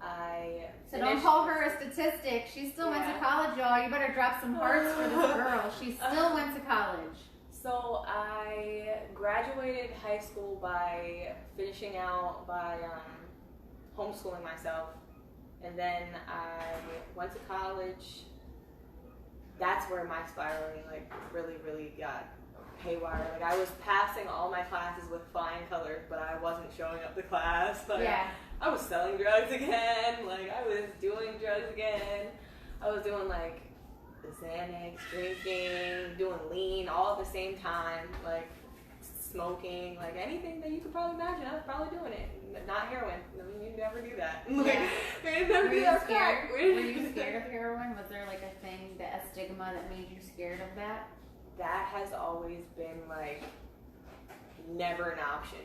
I So don't finished- call her a statistic. She still went to Yeah. college, y'all. You better drop some hearts for this girl. She still went to college. So I graduated high school by finishing out by homeschooling myself, and then I went to college. That's where my spiraling really got haywire. Like I was passing all my classes with flying colors, but I wasn't showing up to class. Like, Yeah. I was selling drugs again. Like I was doing drugs again. I was doing like the Xanax, drinking, doing lean, all at the same time. Like smoking, like anything that you could probably imagine. I was probably doing it. Not heroin. I mean, we never do that. Yeah. We never Were do you that. scared? Crack. Were you scared of heroin? Was there like a thing, a stigma that made you scared of that? That has always been like never an option.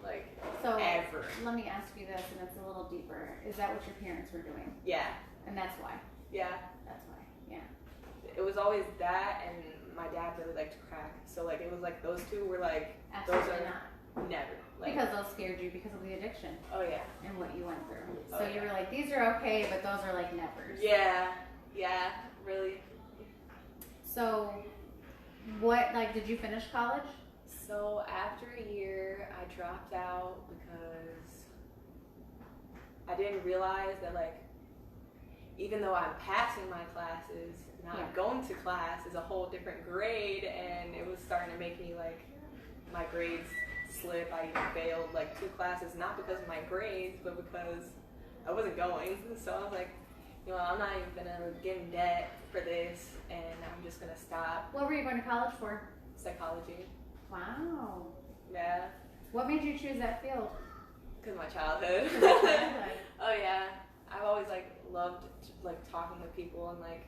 Like So ever. let me ask you this, and it's a little deeper. Is that what your parents were doing? Yeah. And that's why. Yeah. That's why. Yeah. It was always that, and my dad really liked crack. So like it was like those two were like Absolutely those are not. never. Like, Because those scared you because of the addiction oh yeah. and what you went through. Oh, So you yeah. were like, these are okay, but those are like nevers. Yeah. Yeah. Really. So what, like, did you finish college? So after a year, I dropped out because I didn't realize that like even though I'm passing my classes, not Yeah. going to class is a whole different grade, and it was starting to make me like my grades slip. I even failed like 2 classes, not because of my grades, but because I wasn't going. So I was like, you know, I'm not even gonna get in debt for this, and I'm just gonna stop. What were you going to college for? Psychology. Wow. Yeah, What made you choose that field? because my childhood. Oh yeah, I've always like loved like talking to people, and like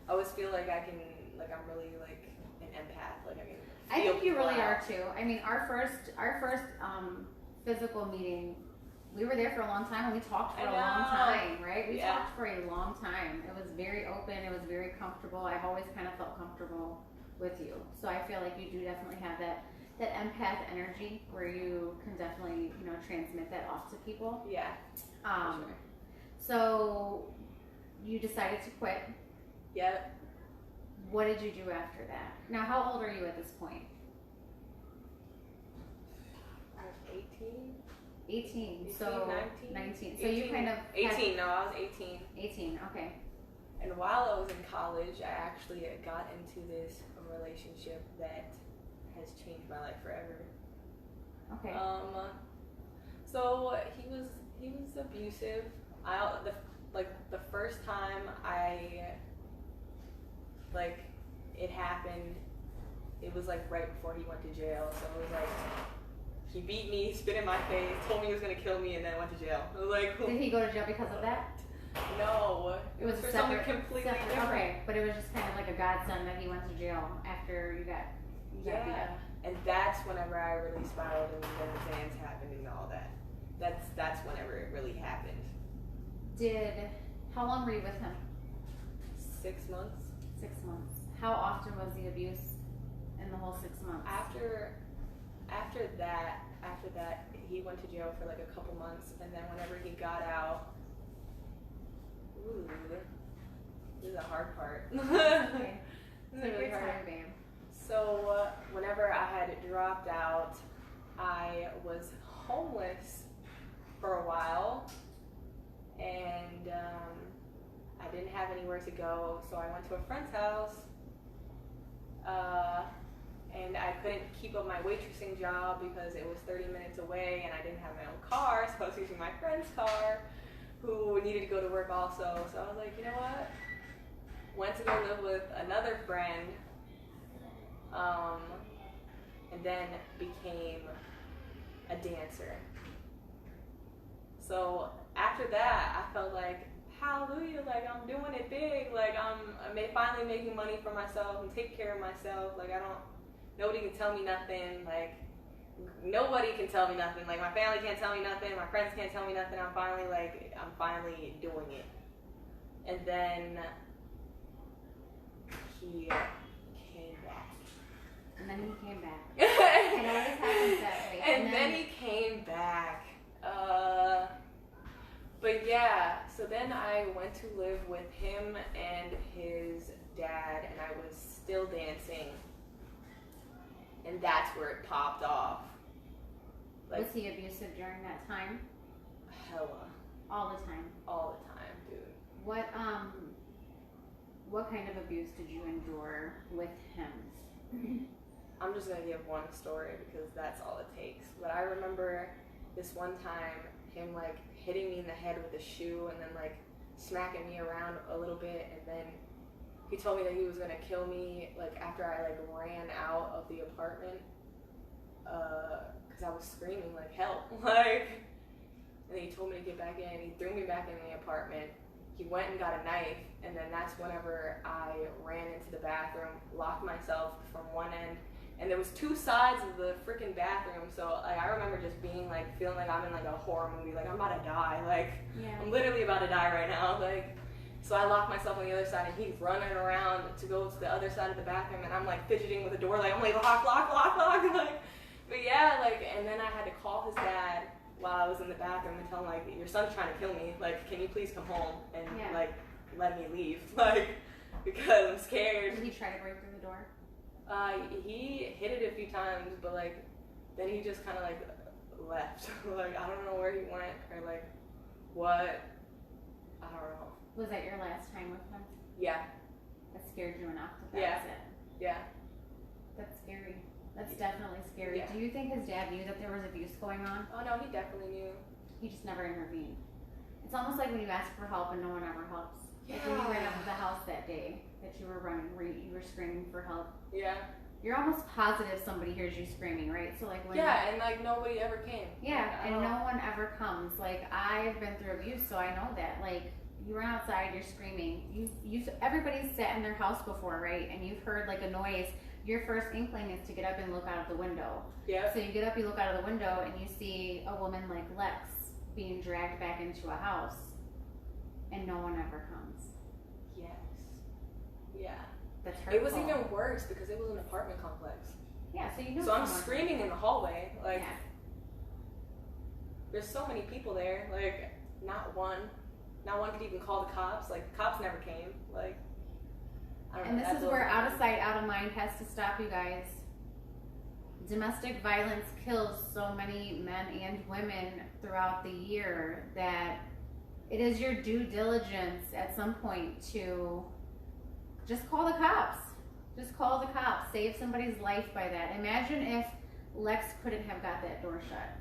I always feel like I can, like I'm really like an empath. Like I can. I feel think you people really out. are too. I mean, our first physical meeting, we were there for a long time and we talked for I a long know. time, right? We Yeah. talked for a long time. It was very open. It was very comfortable. I've always kind of felt comfortable with you. So I feel like you do definitely have that empath energy where you can definitely, you know, transmit that off to people. Yeah. For sure. So you decided to quit. Yep. What did you do after that? Now, how old are you at this point? I was 18. 18. 18, So 19. 19. So you 18. kind of 18. No, I was 18. 18. Okay. And while I was in college, I actually got into this relationship that has changed my life forever. Okay. So he was abusive. The first time it happened, it was like right before he went to jail. So it was like he beat me, spit in my face, told me he was gonna kill me, and then went to jail. I was like, Did he go to jail because of that? no, it was for something completely different. Okay, but it was just kind of like a godsend that he went to jail after you got beat Yeah, up. and that's whenever I really spiraled, and then the Zans happened and all that. That's whenever it really happened. How long were you with him? 6 months. 6 months. How often was the abuse in the whole 6 months? After that, he went to jail for like a couple months, and then whenever he got out, ooh, this is a hard part. Okay. This is Take really your hard. time, babe. So whenever I had dropped out, I was homeless for a while, and I didn't have anywhere to go, so I went to a friend's house, and I couldn't keep up my waitressing job because it was 30 minutes away, and I didn't have my own car, so I was using my friend's car, who needed to go to work also. So I was like, you know what? Went to go live with another friend, and then became a dancer. So after that, I felt like, hallelujah, like I'm doing it big, like I'm finally making money for myself and take care of myself. Like nobody can tell me nothing. Like nobody can tell me nothing. Like my family can't tell me nothing. My friends can't tell me nothing. I'm finally doing it. And then he came back. And then he came back. It always happens that way. And then he came back. But yeah, so then I went to live with him and his dad, and I was still dancing. And that's where it popped off. Like, was he abusive during that time? hella. All the time. All the time, dude. What kind of abuse did you endure with him? I'm just gonna give one story because that's all it takes. But I remember this one time him like hitting me in the head with a shoe and then like smacking me around a little bit, and then he told me that he was gonna kill me like after I like ran out of the apartment. because I was screaming like help, like. And then he told me to get back in. He threw me back in the apartment. He went and got a knife, and then that's whenever I ran into the bathroom, locked myself from one end, and there was two sides of the freaking bathroom. So like I remember just being like feeling like I'm in like a horror movie, like I'm about to die, like I'm literally about to die right now, like. So I locked myself on the other side, and he's running around to go to the other side of the bathroom, and I'm like fidgeting with the door, like I'm like lock, like. But yeah, like, and then I had to call his dad while I was in the bathroom and tell him like, your son's trying to kill me, like can you please come home and like let me leave, like because I'm scared. Did he try to break through the door? He hit it a few times, but like then he just kind of like left. Like I don't know where he went or like what. I don't know. Was that your last time with him? Yeah. That scared you enough that Yeah. was it? Yeah. That's scary. That's definitely scary. Yeah. Do you think his dad knew that there was abuse going on? Oh no, he definitely knew. He just never intervened. It's almost like when you ask for help and no one ever helps. Yeah. Like when you ran out of the house that day that you were running, where you were screaming for help. Yeah. You're almost positive somebody hears you screaming, right? So like when and like nobody ever came. yeah, Like, and no one ever comes. Like I've been through abuse, so I know that. Like you run outside, you're screaming. Everybody's sat in their house before, right? And you've heard like a noise. Your first inkling is to get up and look out of the window. Yeah. So you get up, you look out of the window, and you see a woman like Lex being dragged back into a house, and no one ever comes. Yes. Yeah. That's hurtful. It was even worse because it was an apartment complex. Yeah, so you know. So I'm screaming in the hallway, like yeah. there's so many people there, like not one could even call the cops. Like the cops never came. Like I don't know. And this is where out of sight, out of mind has to stop, you guys. Domestic violence kills so many men and women throughout the year that it is your due diligence at some point to just call the cops. Just call the cops. Save somebody's life by that. Imagine if Lex couldn't have got that door shut.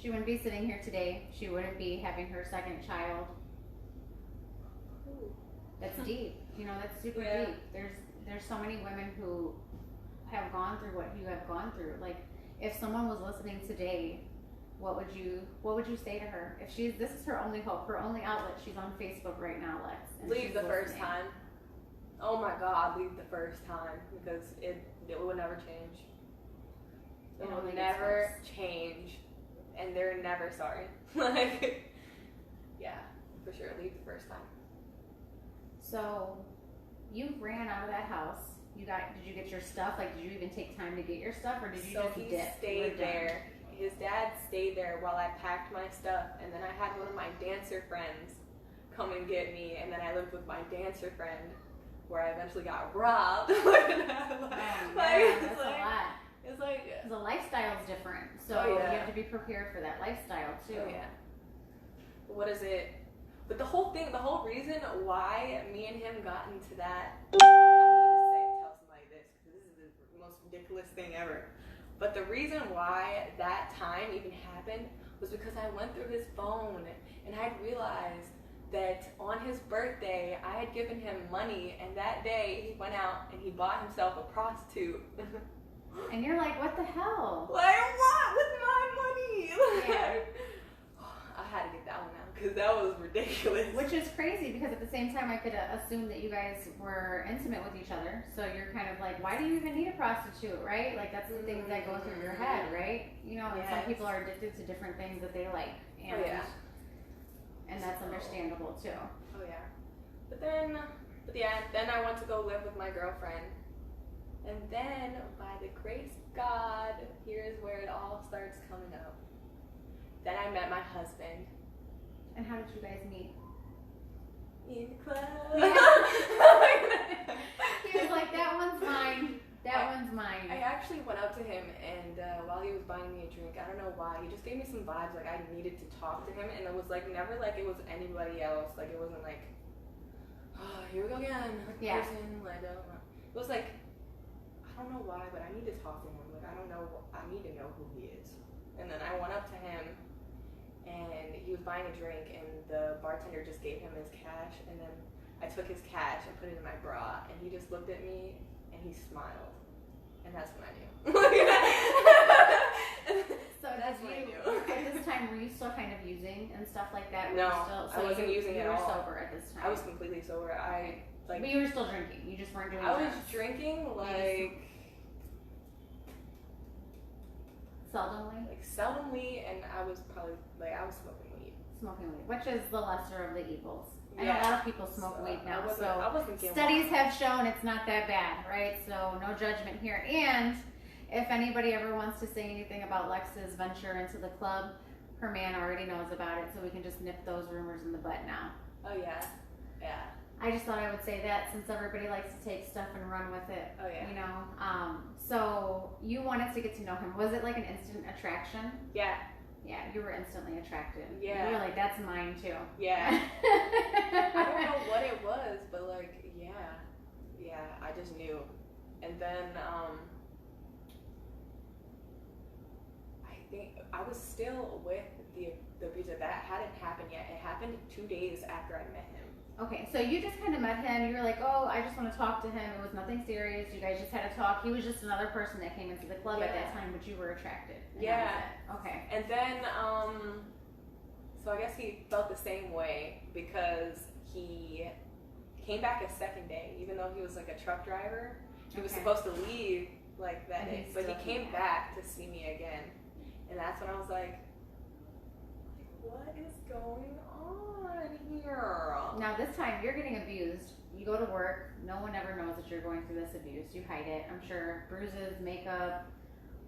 She wouldn't be sitting here today. She wouldn't be having her second child. That's deep. You know, that's super deep. There's so many women who have gone through what you have gone through. Like, if someone was listening today, what would you say to her? If this is her only hope, her only outlet. She's on Facebook right now, Lex. Leave the first time. Oh my God, leave the first time because it will never change. It will never change, and they're never sorry. Like, yeah, for sure, leave the first time. So, you ran out of that house. Did you get your stuff? Like, did you even take time to get your stuff, or did you just dip? So he stayed there. His dad stayed there while I packed my stuff, and then I had one of my dancer friends come and get me, and then I lived with my dancer friend, where I eventually got robbed. That's a lot. It's like the lifestyle's different, so you have to be prepared for that lifestyle too. Oh, yeah. What is it? But the whole reason why me and him got into that, I need to tell somebody this because this is the most ridiculous thing ever. But the reason why that time even happened was because I went through his phone and I realized that on his birthday I had given him money, and that day he went out and he bought himself a prostitute. And you're like, what the hell? Like, what? With my money? Yeah. I had to get that one out because that was ridiculous. Which is crazy because at the same time I could assume that you guys were intimate with each other. So you're kind of like, why do you even need a prostitute, right? Like that's the things that go through your head, right? You know, and some people are addicted to different things that they like. And, and that's understandable too. Oh yeah. Then I went to go live with my girlfriend. And then, by the grace of God, here's where it all starts coming up. Then I met my husband. And how did you guys meet? In the club. He was like, that one's mine. That one's mine. I actually went up to him, and while he was buying me a drink, I don't know why, he just gave me some vibes like I needed to talk to him, and it was like never like it was anybody else. Like it wasn't like, oh, here we go again. Person. Like, it was like, I don't know why, but I need to talk to him. Like, I don't know, I need to know who he is. And then I went up to him, and he was buying a drink, and the bartender just gave him his cash, and then I took his cash and put it in my bra, and he just looked at me, and he smiled. And that's when I knew. So That's did what I you, knew. at this time, were you still kind of using and stuff like that? Were No, you still, I wasn't using you at were all. sober at this time. I was completely sober. I like. But you were still drinking. You just weren't doing I was drugs. drinking like Seldomly seldomly, and I was probably I was smoking weed. smoking weed, which is the lesser of the evils. I know Yeah. a lot of people smoke So, weed now, I so wasn't getting studies wild. have shown it's not that bad, right? So no judgment here. And if anybody ever wants to say anything about Lex's venture into the club, her man already knows about it, so we can just nip those rumors in the bud now. Oh yeah, yeah. I just thought I would say that since everybody likes to take stuff and run with it. Oh yeah. You know, so you wanted to get to know him. Was it like an instant attraction? Yeah, Yeah, you were instantly attracted. Yeah. You were like, that's mine too. yeah. I don't know what it was, but like, yeah, I just knew. And then, I think I was still with the abuser. That hadn't happened yet. It happened 2 days after I met him. Okay, so you just kind of met him. You were like, oh, I just want to talk to him. It was nothing serious. You guys just had a talk. He was just another person that came into the club at that Yeah. time, but you were attracted. And Yeah. that was it. Okay. And then, so I guess he felt the same way because he came back a second day, even though he was like a truck driver. He was Okay. supposed to leave like that And day, he but he still came came back to see me again. And that's when I was like, what is going on here? Now this time you're getting abused. You go to work. No one ever knows that you're going through this abuse. You hide it. I'm sure bruises, makeup,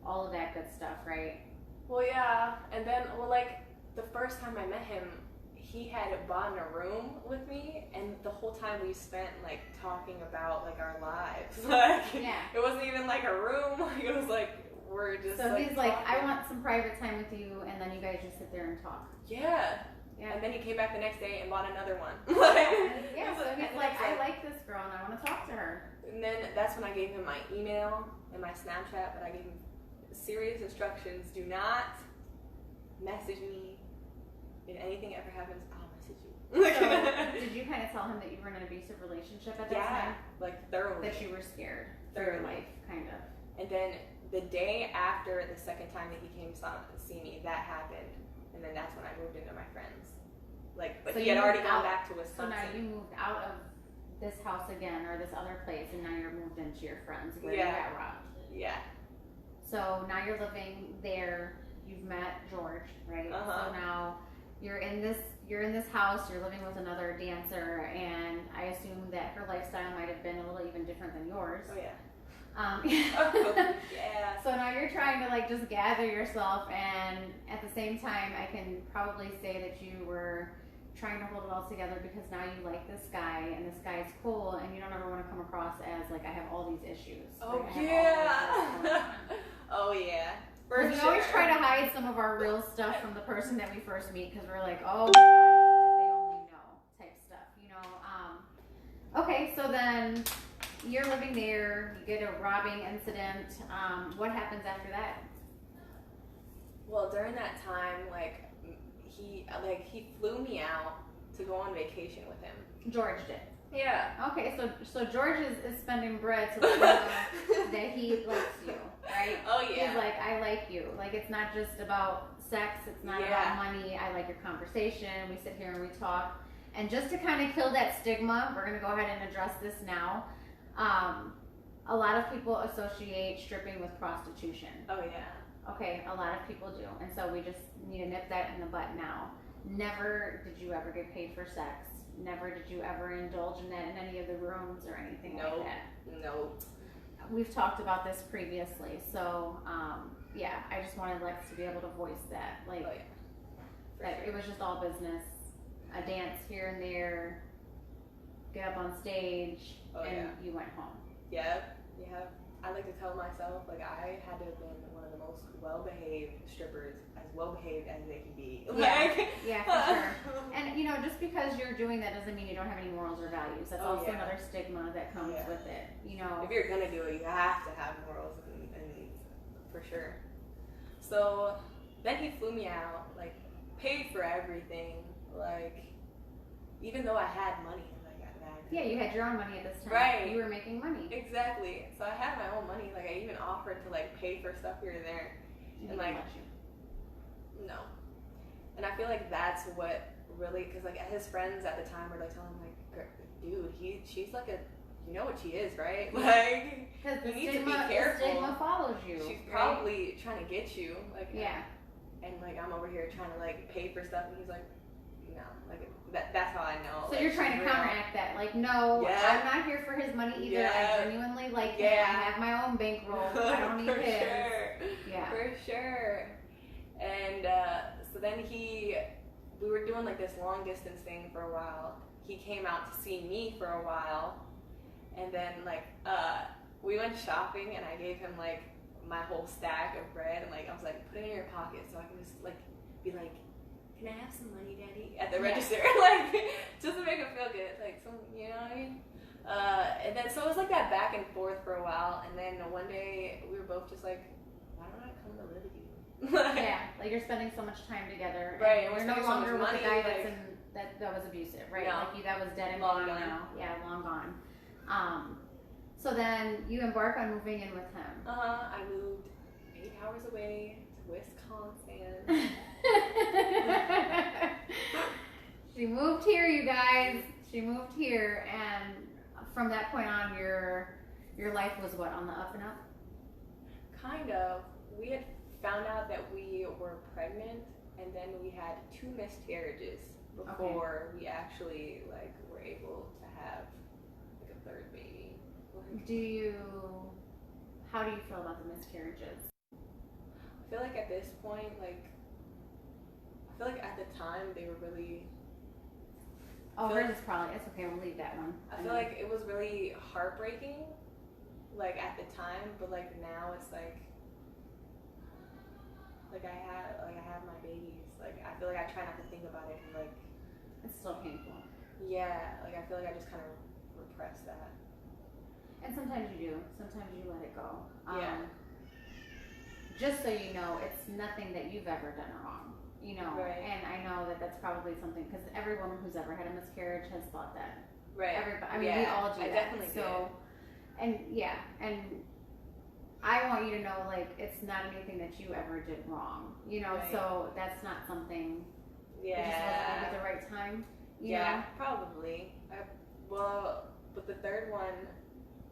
all of that good stuff, right? Well, yeah, and then, well, like, the first time I met him, he had bought a room with me, and the whole time we spent, like, talking about, like, our lives. Like, Yeah. it wasn't even, like, a room. It was, like, we're just, So he's like, I talking. want some private time with you, and then you guys just sit there and talk. Yeah. Yeah. And then he came back the next day and bought another one. Yeah, so he's and like, it's I like this girl and I want to talk to her. And then that's when I gave him my email and my Snapchat, but I gave him serious instructions. Do not message me. If anything ever happens, I'll message you. So did you kind of tell him that you were in an abusive relationship at that Yeah, time? like thoroughly. That you were scared for your Thoroughly. life, kind of. And then the day after the second time that he came to see me, that happened. And then that's when I moved into my friends. Like, but So he you had already moved gone out. back to So Wisconsin. now you moved out of this house again or this other place, and now you're moved into your friends where you Yeah. got robbed. Yeah. So now you're living there. You've met George, right? Uh-huh. So now you're in this house. You're living with another dancer, and I assume that her lifestyle might have been a little even different than yours. Oh yeah. Um, Yeah. So now you're trying to like just gather yourself, and at the same time, I can probably say that you were trying to hold it all together because now you like this guy, and this guy's cool, and you don't ever want to come across as like I have all these issues. Oh Like, I have all yeah. this going on. Oh yeah. Because we sure. always try to hide some of our real stuff from the person that we first meet because we're like, oh, my God, if they only know type stuff, you know. Okay, so then you're living there, you get a robbing incident. What happens after that? Well, during that time, like he flew me out to go on vacation with him. George did. Yeah. Okay, so George is spending bread to let you know that he likes you, right? Oh yeah. He's like, I like you. Like, it's not just about sex. It's not Yeah. about money. I like your conversation. We sit here and we talk. And just to kind of kill that stigma, we're going to go ahead and address this now. A lot of people associate stripping with prostitution. Oh yeah. Okay, a lot of people do. And so we just need to nip that in the butt now. Never did you ever get paid for sex. Never did you ever indulge in that in any of the rooms or anything like Nope. that. No. We've talked about this previously, so yeah, I just wanted Lex to be able to voice that, like Oh yeah. For that sure. it was just all business, a dance here and there, get up on stage, Oh, and yeah. you went home. Yeah. Yeah. I like to tell myself like I had to have been one of the most well-behaved strippers, as well-behaved as they can be. Like, Yeah, for sure. And you know, just because you're doing that doesn't mean you don't have any morals or values. That's Oh, also yeah. another stigma that comes Yeah. with it. You know, if you're gonna do it, you have to have morals, and for sure. So then he flew me out, like paid for everything, like even though I had money, like yeah, you had your own money at this time. Right. You were making money. exactly. So I had my own money. Like I even offered to like pay for stuff here and there, He And didn't like, let you. no. And I feel like that's what really, because like his friends at the time were like telling him like, dude, she's like a, you know what she is, right? Like, Because the you need to be stigma, careful. the stigma follows you. She's right? probably trying to get you, like, Yeah. and like I'm over here trying to like pay for stuff, and he's like, no, like that's how I know. So like, you're trying she's to real. counteract that, like, no, Yeah. I'm not here for his money either. Yeah. I genuinely like him. Yeah. I have my own bankroll. I don't need For his. sure. Yeah. For sure. And so then we were doing like this long distance thing for a while. He came out to see me for a while, and then like we went shopping, and I gave him like my whole stack of bread, and like I was like, put it in your pocket so I can just like be like, can I have some money, Daddy, at the register, like just to make him feel good, like some, you know what I mean? And then so it was like that back and forth for a while, and then one day we were both just like, why don't I come to live with you? Yeah, like you're spending so much time together, Right, and we're you're no spending so longer much with the money, guy like- that was abusive, right? No. Like that was dead and Long gone gone. now. Yeah, long gone. So then you embark on moving in with him. I moved 8 hours away to Wisconsin. She moved here, you guys. She moved here, and from that point on, your life was what, on the up and up? Kind of. We had found out that we were pregnant, and then we had 2 miscarriages before we actually like were able to have like a 3rd baby. How do you feel about the miscarriages? I feel like at this point, like I feel like at the time they were really. Oh, feel hers like- is probably, it's okay, we'll leave that one. I feel like it was really heartbreaking, like at the time, but like now it's like I have my babies. Like I feel like I try not to think about it, 'cause, like It's still painful. yeah, like I feel like I just kind of repress that. And sometimes you do. Sometimes you let it go. Yeah. Just so you know, it's nothing that you've ever done wrong. You know, Right. and I know that that's probably something, because every woman who's ever had a miscarriage has thought that. Right. Everybody, I mean, yeah, we all do I that. definitely so, and yeah, and I want you to know, like, it's not anything that you ever did wrong. You know, Right. so that's not something. did. It just wasn't Yeah. at the right time. You Yeah, know? probably. Well, but the 3rd one,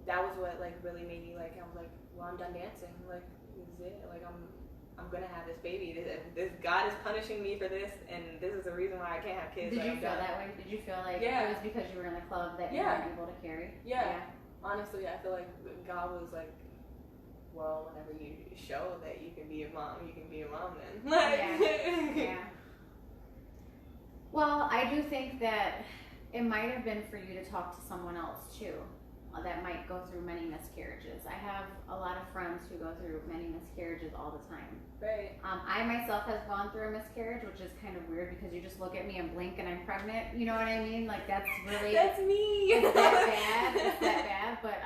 that was what like really made me like. I was like, well, I'm done dancing. Like, this is it. Like, I'm gonna have this baby. This God is punishing me for this, and this is the reason why I can't have kids. Did like, you I'm feel done. that way? Did you feel like Yeah. it was because you were in the club that you Yeah. weren't able to carry? Yeah. Honestly, I feel like God was like, well, whenever you show that you can be a mom, you can be a mom then. Like, Yeah. Well, I do think that it might have been for you to talk to someone else too that might go through many miscarriages. I have a lot of friends who go through many miscarriages all the time. Right. I myself have gone through a miscarriage, which is kind of weird because you just look at me and blink and I'm pregnant. You know what I mean? Like that's really That's me. it's that bad. It's that bad. But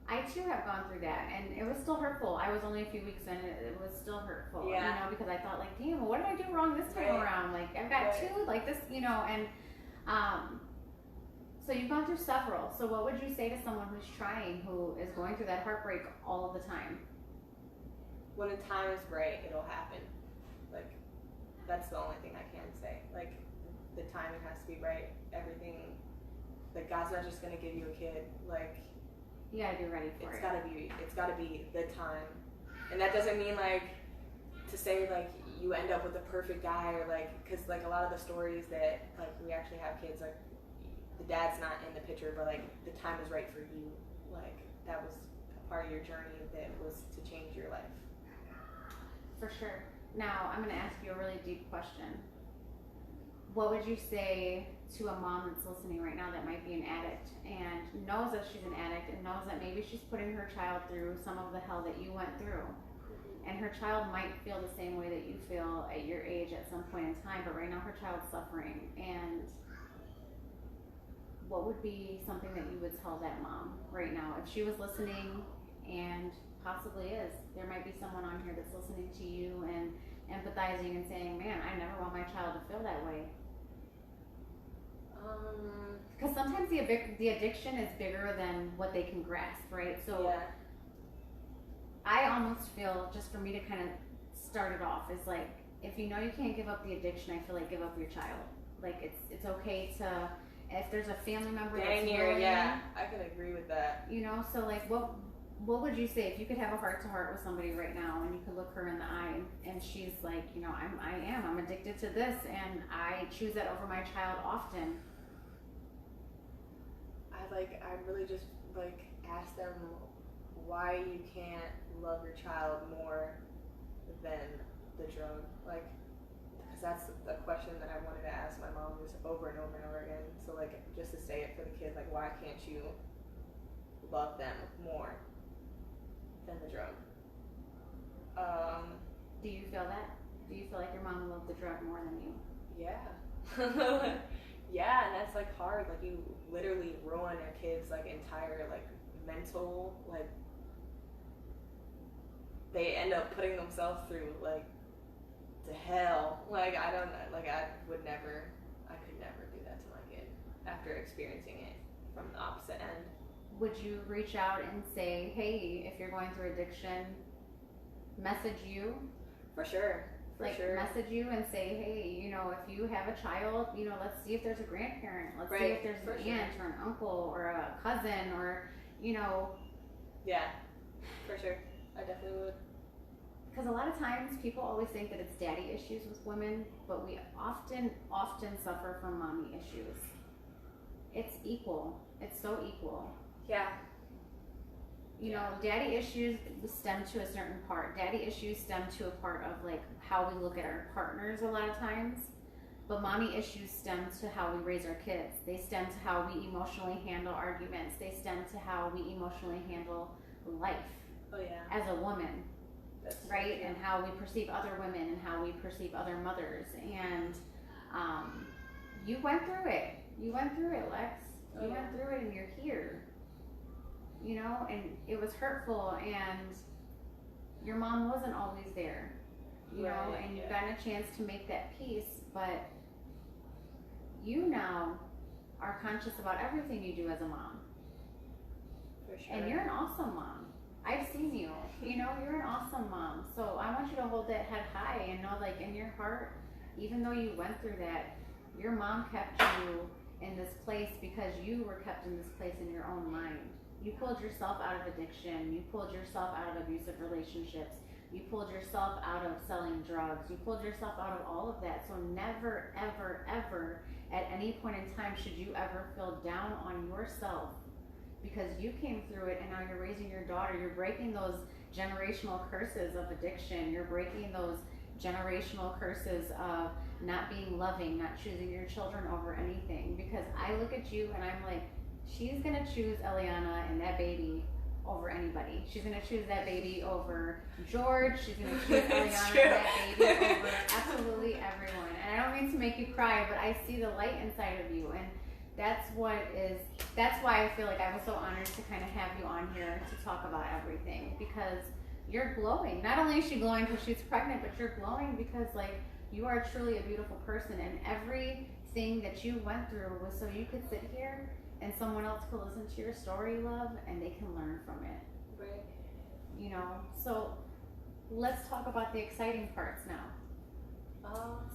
I too have gone through that, and it was still hurtful. I was only a few weeks in, and it was still hurtful. Yeah. You know, because I thought like, damn, what did I do wrong this time Right. around? Like I've got Right. 2, like this, you know, and so you've gone through several. So what would you say to someone who's trying, who is going through that heartbreak all of the time? When the time is right, it'll happen. Like, that's the only thing I can say. Like, the timing has to be right. Everything, like, God's not just gonna give you a kid. Like, You gotta be ready for it's it. gotta be the time. And that doesn't mean like to say like you end up with the perfect guy, or like, because like a lot of the stories that like we actually have kids, like the dad's not in the picture, but like the time is right for you. Like that was a part of your journey that was to change your life. For sure. Now, I'm going to ask you a really deep question. What would you say to a mom that's listening right now that might be an addict and knows that she's an addict and knows that maybe she's putting her child through some of the hell that you went through? And her child might feel the same way that you feel at your age at some point in time, but right now her child's suffering. And what would be something that you would tell that mom right now if she was listening, and possibly is? There might be someone on here that's listening to you and empathizing and saying, man, I never want my child to feel that way. Because sometimes the addiction is bigger than what they can grasp, right? So yeah. I almost feel, just for me to kind of started off is like, if you know you can't give up the addiction, I feel like give up your child. Like it's okay to, if there's a family member that's willing, yeah, I can agree with that. you know, so like what would you say if you could have a heart to heart with somebody right now and you could look her in the eye and she's like, you know, I'm addicted to this and I choose that over my child often. I really just like ask them why you can't love your child more than the drug, like, because that's the question that I wanted to ask my mom just over and over and over again. So like, just to say it for the kids, like, why can't you love them more than the drug? Do you feel that? Do you feel like your mom loved the drug more than you? Yeah. Yeah, and that's like hard. Like, you literally ruin your kids' like entire like mental, like, they end up putting themselves through like to hell. Like, I could never do that to my kid after experiencing it from the opposite end. Would you reach out and say, hey, if you're going through addiction, message you? For sure. Message you and say, hey, you know, if you have a child, you know, let's see if there's a grandparent. Let's see if there's an aunt or an uncle or a cousin or, you know. Yeah, for sure. I definitely would. Because a lot of times people always think that it's daddy issues with women, but we often suffer from mommy issues. It's equal. It's so equal. Yeah. You know, daddy issues stem to a certain part. Daddy issues stem to a part of like how we look at our partners a lot of times. But mommy issues stem to how we raise our kids. They stem to how we emotionally handle arguments. They stem to how we emotionally handle life. Oh yeah. As a woman. That's right? true. And how we perceive other women and how we perceive other mothers. And you went through it. You went through it, Lex. You went through it and you're here. You know, and it was hurtful and your mom wasn't always there. You know, and you've gotten a chance to make that peace, but you now are conscious about everything you do as a mom. For sure. And you're an awesome mom. I've seen you. You know, you're an awesome mom. So I want you to hold that head high and know, like, in your heart, even though you went through that, your mom kept you in this place because you were kept in this place in your own mind. You pulled yourself out of addiction. You pulled yourself out of abusive relationships. You pulled yourself out of selling drugs. You pulled yourself out of all of that. So never, ever, ever at any point in time should you ever feel down on yourself because you came through it and now you're raising your daughter. You're breaking those generational curses of addiction. You're breaking those generational curses of not being loving, not choosing your children over anything. Because I look at you and I'm like, she's going to choose Eliana and that baby over anybody. She's going to choose that baby over George. She's going to choose Eliana and that baby over absolutely everyone. And I don't mean to make you cry, but I see the light inside of you. And that's why I feel like I was so honored to kind of have you on here to talk about everything, because you're glowing. Not only is she glowing because she's pregnant, but you're glowing because like you are truly a beautiful person, and everything that you went through was so you could sit here and someone else could listen to your story, love, and they can learn from it. Right. You know, so let's talk about the exciting parts now.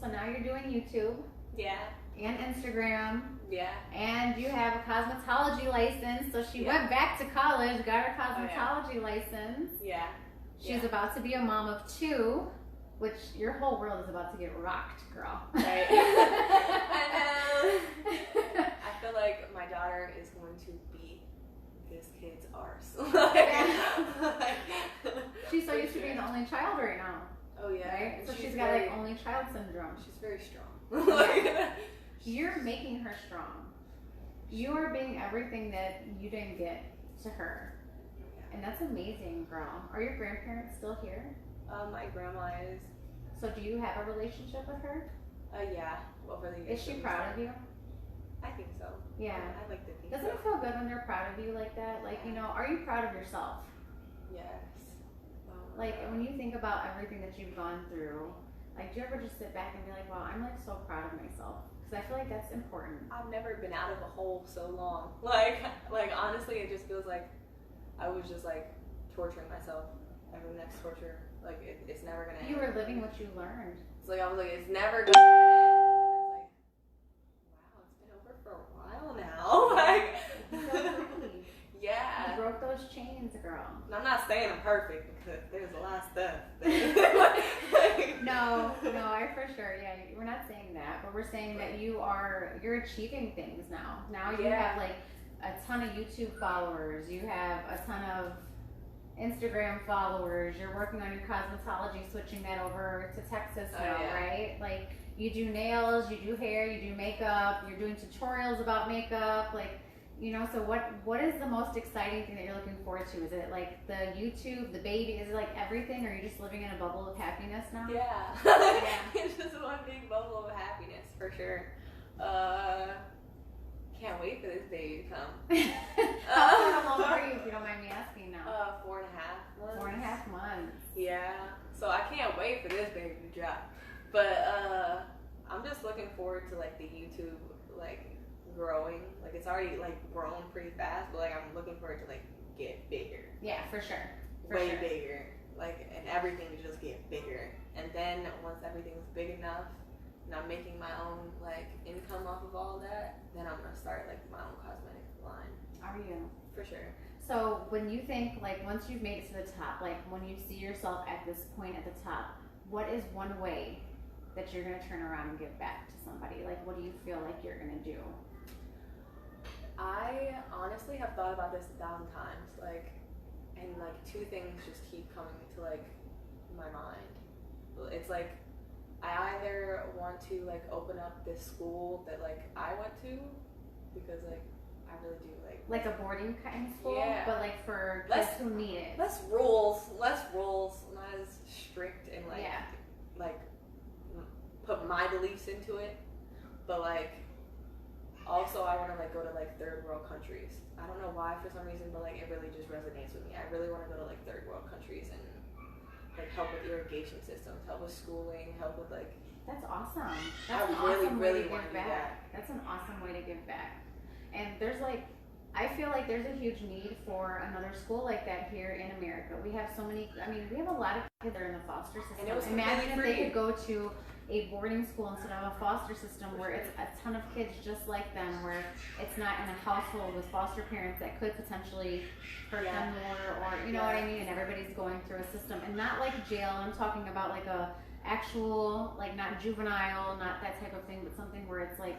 So now you're doing YouTube. Yeah. And Instagram. Yeah. And you have a cosmetology license. So she went back to college, got her cosmetology license. Yeah. She's about to be a mom of 2, which your whole world is about to get rocked, girl. Right. I know. I feel like my daughter is going to be this kid's arse. She's so used to being the only child right now. Oh yeah. Right? So she's got like only child syndrome. She's very strong. You're making her strong. You are being everything that you didn't get to her. And that's amazing, girl. Are your grandparents still here? My grandma is. So do you have a relationship with her? Yeah. Over the years. Is she proud of you? I think so. Yeah. I like to think Doesn't it feel good when they're proud of you like that? Like, you know, are you proud of yourself? Yes. Like, when you think about everything that you've gone through, like, do you ever just sit back and be like, wow, I'm like so proud of myself? Because I feel like that's important. I've never been out of a hole so long. Like honestly, it just feels like I was just like torturing myself. Every next torture, Like it's never gonna end. You were living what you learned. It's like I was like, it's never gonna end. It's like, wow, it's been over for a while now. Like, So free. yeah. You broke those chains, girl. And I'm not saying I'm perfect because there's a lot of stuff. No, I for sure, yeah, we're not saying that, but we're saying that you're achieving things now. Now you have like a ton of YouTube followers, you have a ton of Instagram followers, you're working on your cosmetology, switching that over to Texas now, right? Like you do nails, you do hair, you do makeup, you're doing tutorials about makeup, like, you know, so what is the most exciting thing that you're looking forward to? Is it like the YouTube, the baby? Is it like everything? Or are you just living in a bubble of happiness now? Yeah. It's just one big bubble of happiness for sure. Can't wait for this baby to come. How old are you, if you don't mind me asking now? 4.5 months. 4.5 months. Yeah. So I can't wait for this baby to drop. But I'm just looking forward to like the YouTube like growing. Like it's already like grown pretty fast, but like I'm looking for it to like get bigger. Yeah, for sure. Way bigger. Like and everything to just get bigger. And then once everything's big enough and I'm making my own like income off of all that, then I'm gonna start like my own cosmetic line. Are you? For sure. So when you think like once you've made it to the top, like when you see yourself at this point at the top, what is one way that you're gonna turn around and give back to somebody? Like what do you feel like you're gonna do? I honestly have thought about this 1,000 times, like, and like two things just keep coming to like my mind. It's like I either want to like open up this school that like I went to because like I really do like a boarding kind of school, but like for less, kids who need it. Less rules, not as strict and like like put my beliefs into it, but like. Also, I want to like go to like third world countries. I don't know why for some reason, but like it really just resonates with me. I really want to go to like third world countries and like help with irrigation systems, help with schooling, help with like. That's awesome. That's an awesome way to want give to do back. that. That's an awesome way to give back. And there's like, I feel like there's a huge need for another school like that here in America. We have so many. I mean, we have a lot of kids that are in the foster system. And it was Imagine if free. they could go to a boarding school instead of a foster system where it's a ton of kids just like them, where it's not in a household with foster parents that could potentially hurt them more, or you know what I mean, and everybody's going through a system. And not like jail, I'm talking about like a actual, like not juvenile, not that type of thing, but something where it's like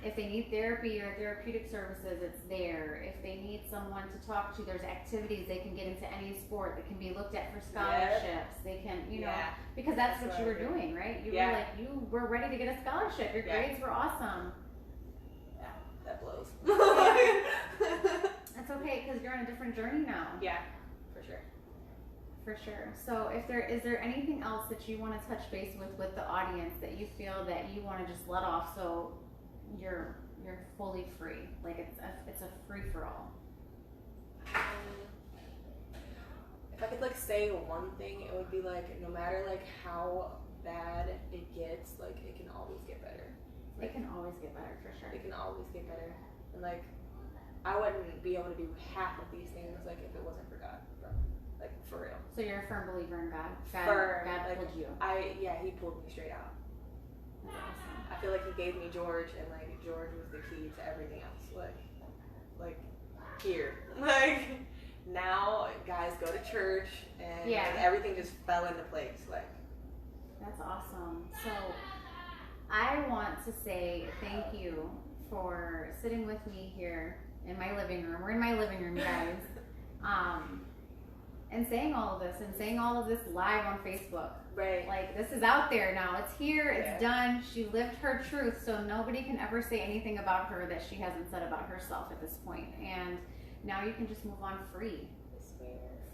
if they need therapy or therapeutic services, it's there. If they need someone to talk to, there's activities they can get into any sport that can be looked at for scholarships. They can, you know, because that's what you were doing, right? You were like, you were ready to get a scholarship. Your grades were awesome. Yeah, that blows. That's okay, because you're on a different journey now. Yeah, for sure. For sure. So is there anything else that you want to touch base with the audience that you feel that you want to just let off so you're fully free, like it's a free for all? If I could like say one thing, it would be like no matter like how bad it gets, like it can always get better. Like, it can always get better, for sure. It can always get better, and like I wouldn't be able to do half of these things like if it wasn't for God, like for real. So you're a firm believer in God. God like, pulled you. He pulled me straight out. That's awesome. I feel like he gave me George, and like George was the key to everything else. Like here, like now, guys go to church, and like, everything just fell into place. Like that's awesome. So I want to say thank you for sitting with me here in my living room. We're in my living room, guys, and saying all of this live on Facebook. Right. Like, this is out there now. It's here. It's done. She lived her truth, so nobody can ever say anything about her that she hasn't said about herself at this point. And now you can just move on free.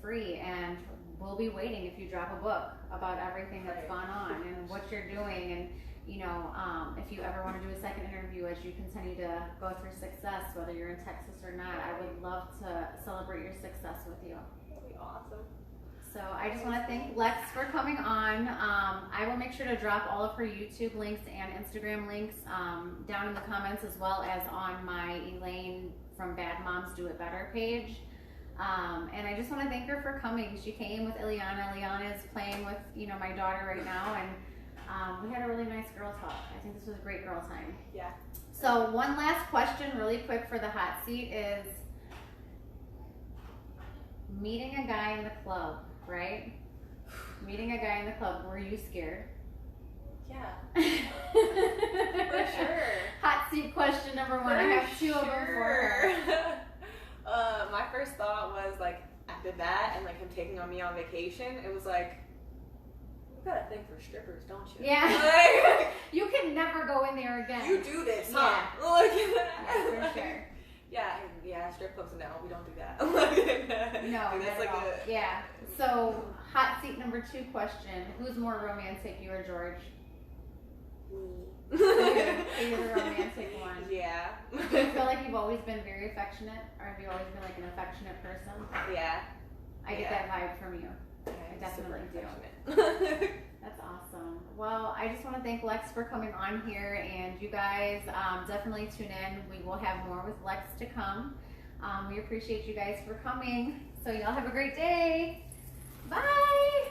Free. And we'll be waiting if you drop a book about everything that's gone on and what you're doing. And, you know, if you ever want to do a second interview as you continue to go through success, whether you're in Texas or not, I would love to celebrate your success with you. That'd be awesome. So I just want to thank Lex for coming on. I will make sure to drop all of her YouTube links and Instagram links down in the comments, as well as on my Elaine from Bad Moms Do It Better page. And I just want to thank her for coming. She came with Ileana. Ileana is playing with, my daughter right now, and we had a really nice girl talk. I think this was a great girl time. Yeah. So one last question really quick for the hot seat is meeting a guy in the club, right? Meeting a guy in the club, were you scared? Yeah. For sure. Hot seat question number one. I have two of them for her. My first thought was like after that and like him taking me on vacation, it was like, you got a thing for strippers, don't you? Yeah. Like, You can never go in there again. you do this, Yeah. huh? Like, Yeah, for sure. Yeah, strip clubs no, we don't do that. No, Like, not that's at like all. Yeah. So, hot seat number two question: who's more romantic, you or George? me. You're the romantic one. Yeah. Do you feel like you've always been very affectionate, or have you always been like an affectionate person? Yeah. I get that vibe from you. I definitely do. do. That's awesome. Well, I just want to thank Lex for coming on here, and you guys definitely tune in. We will have more with Lex to come. We appreciate you guys for coming. So y'all have a great day. Bye.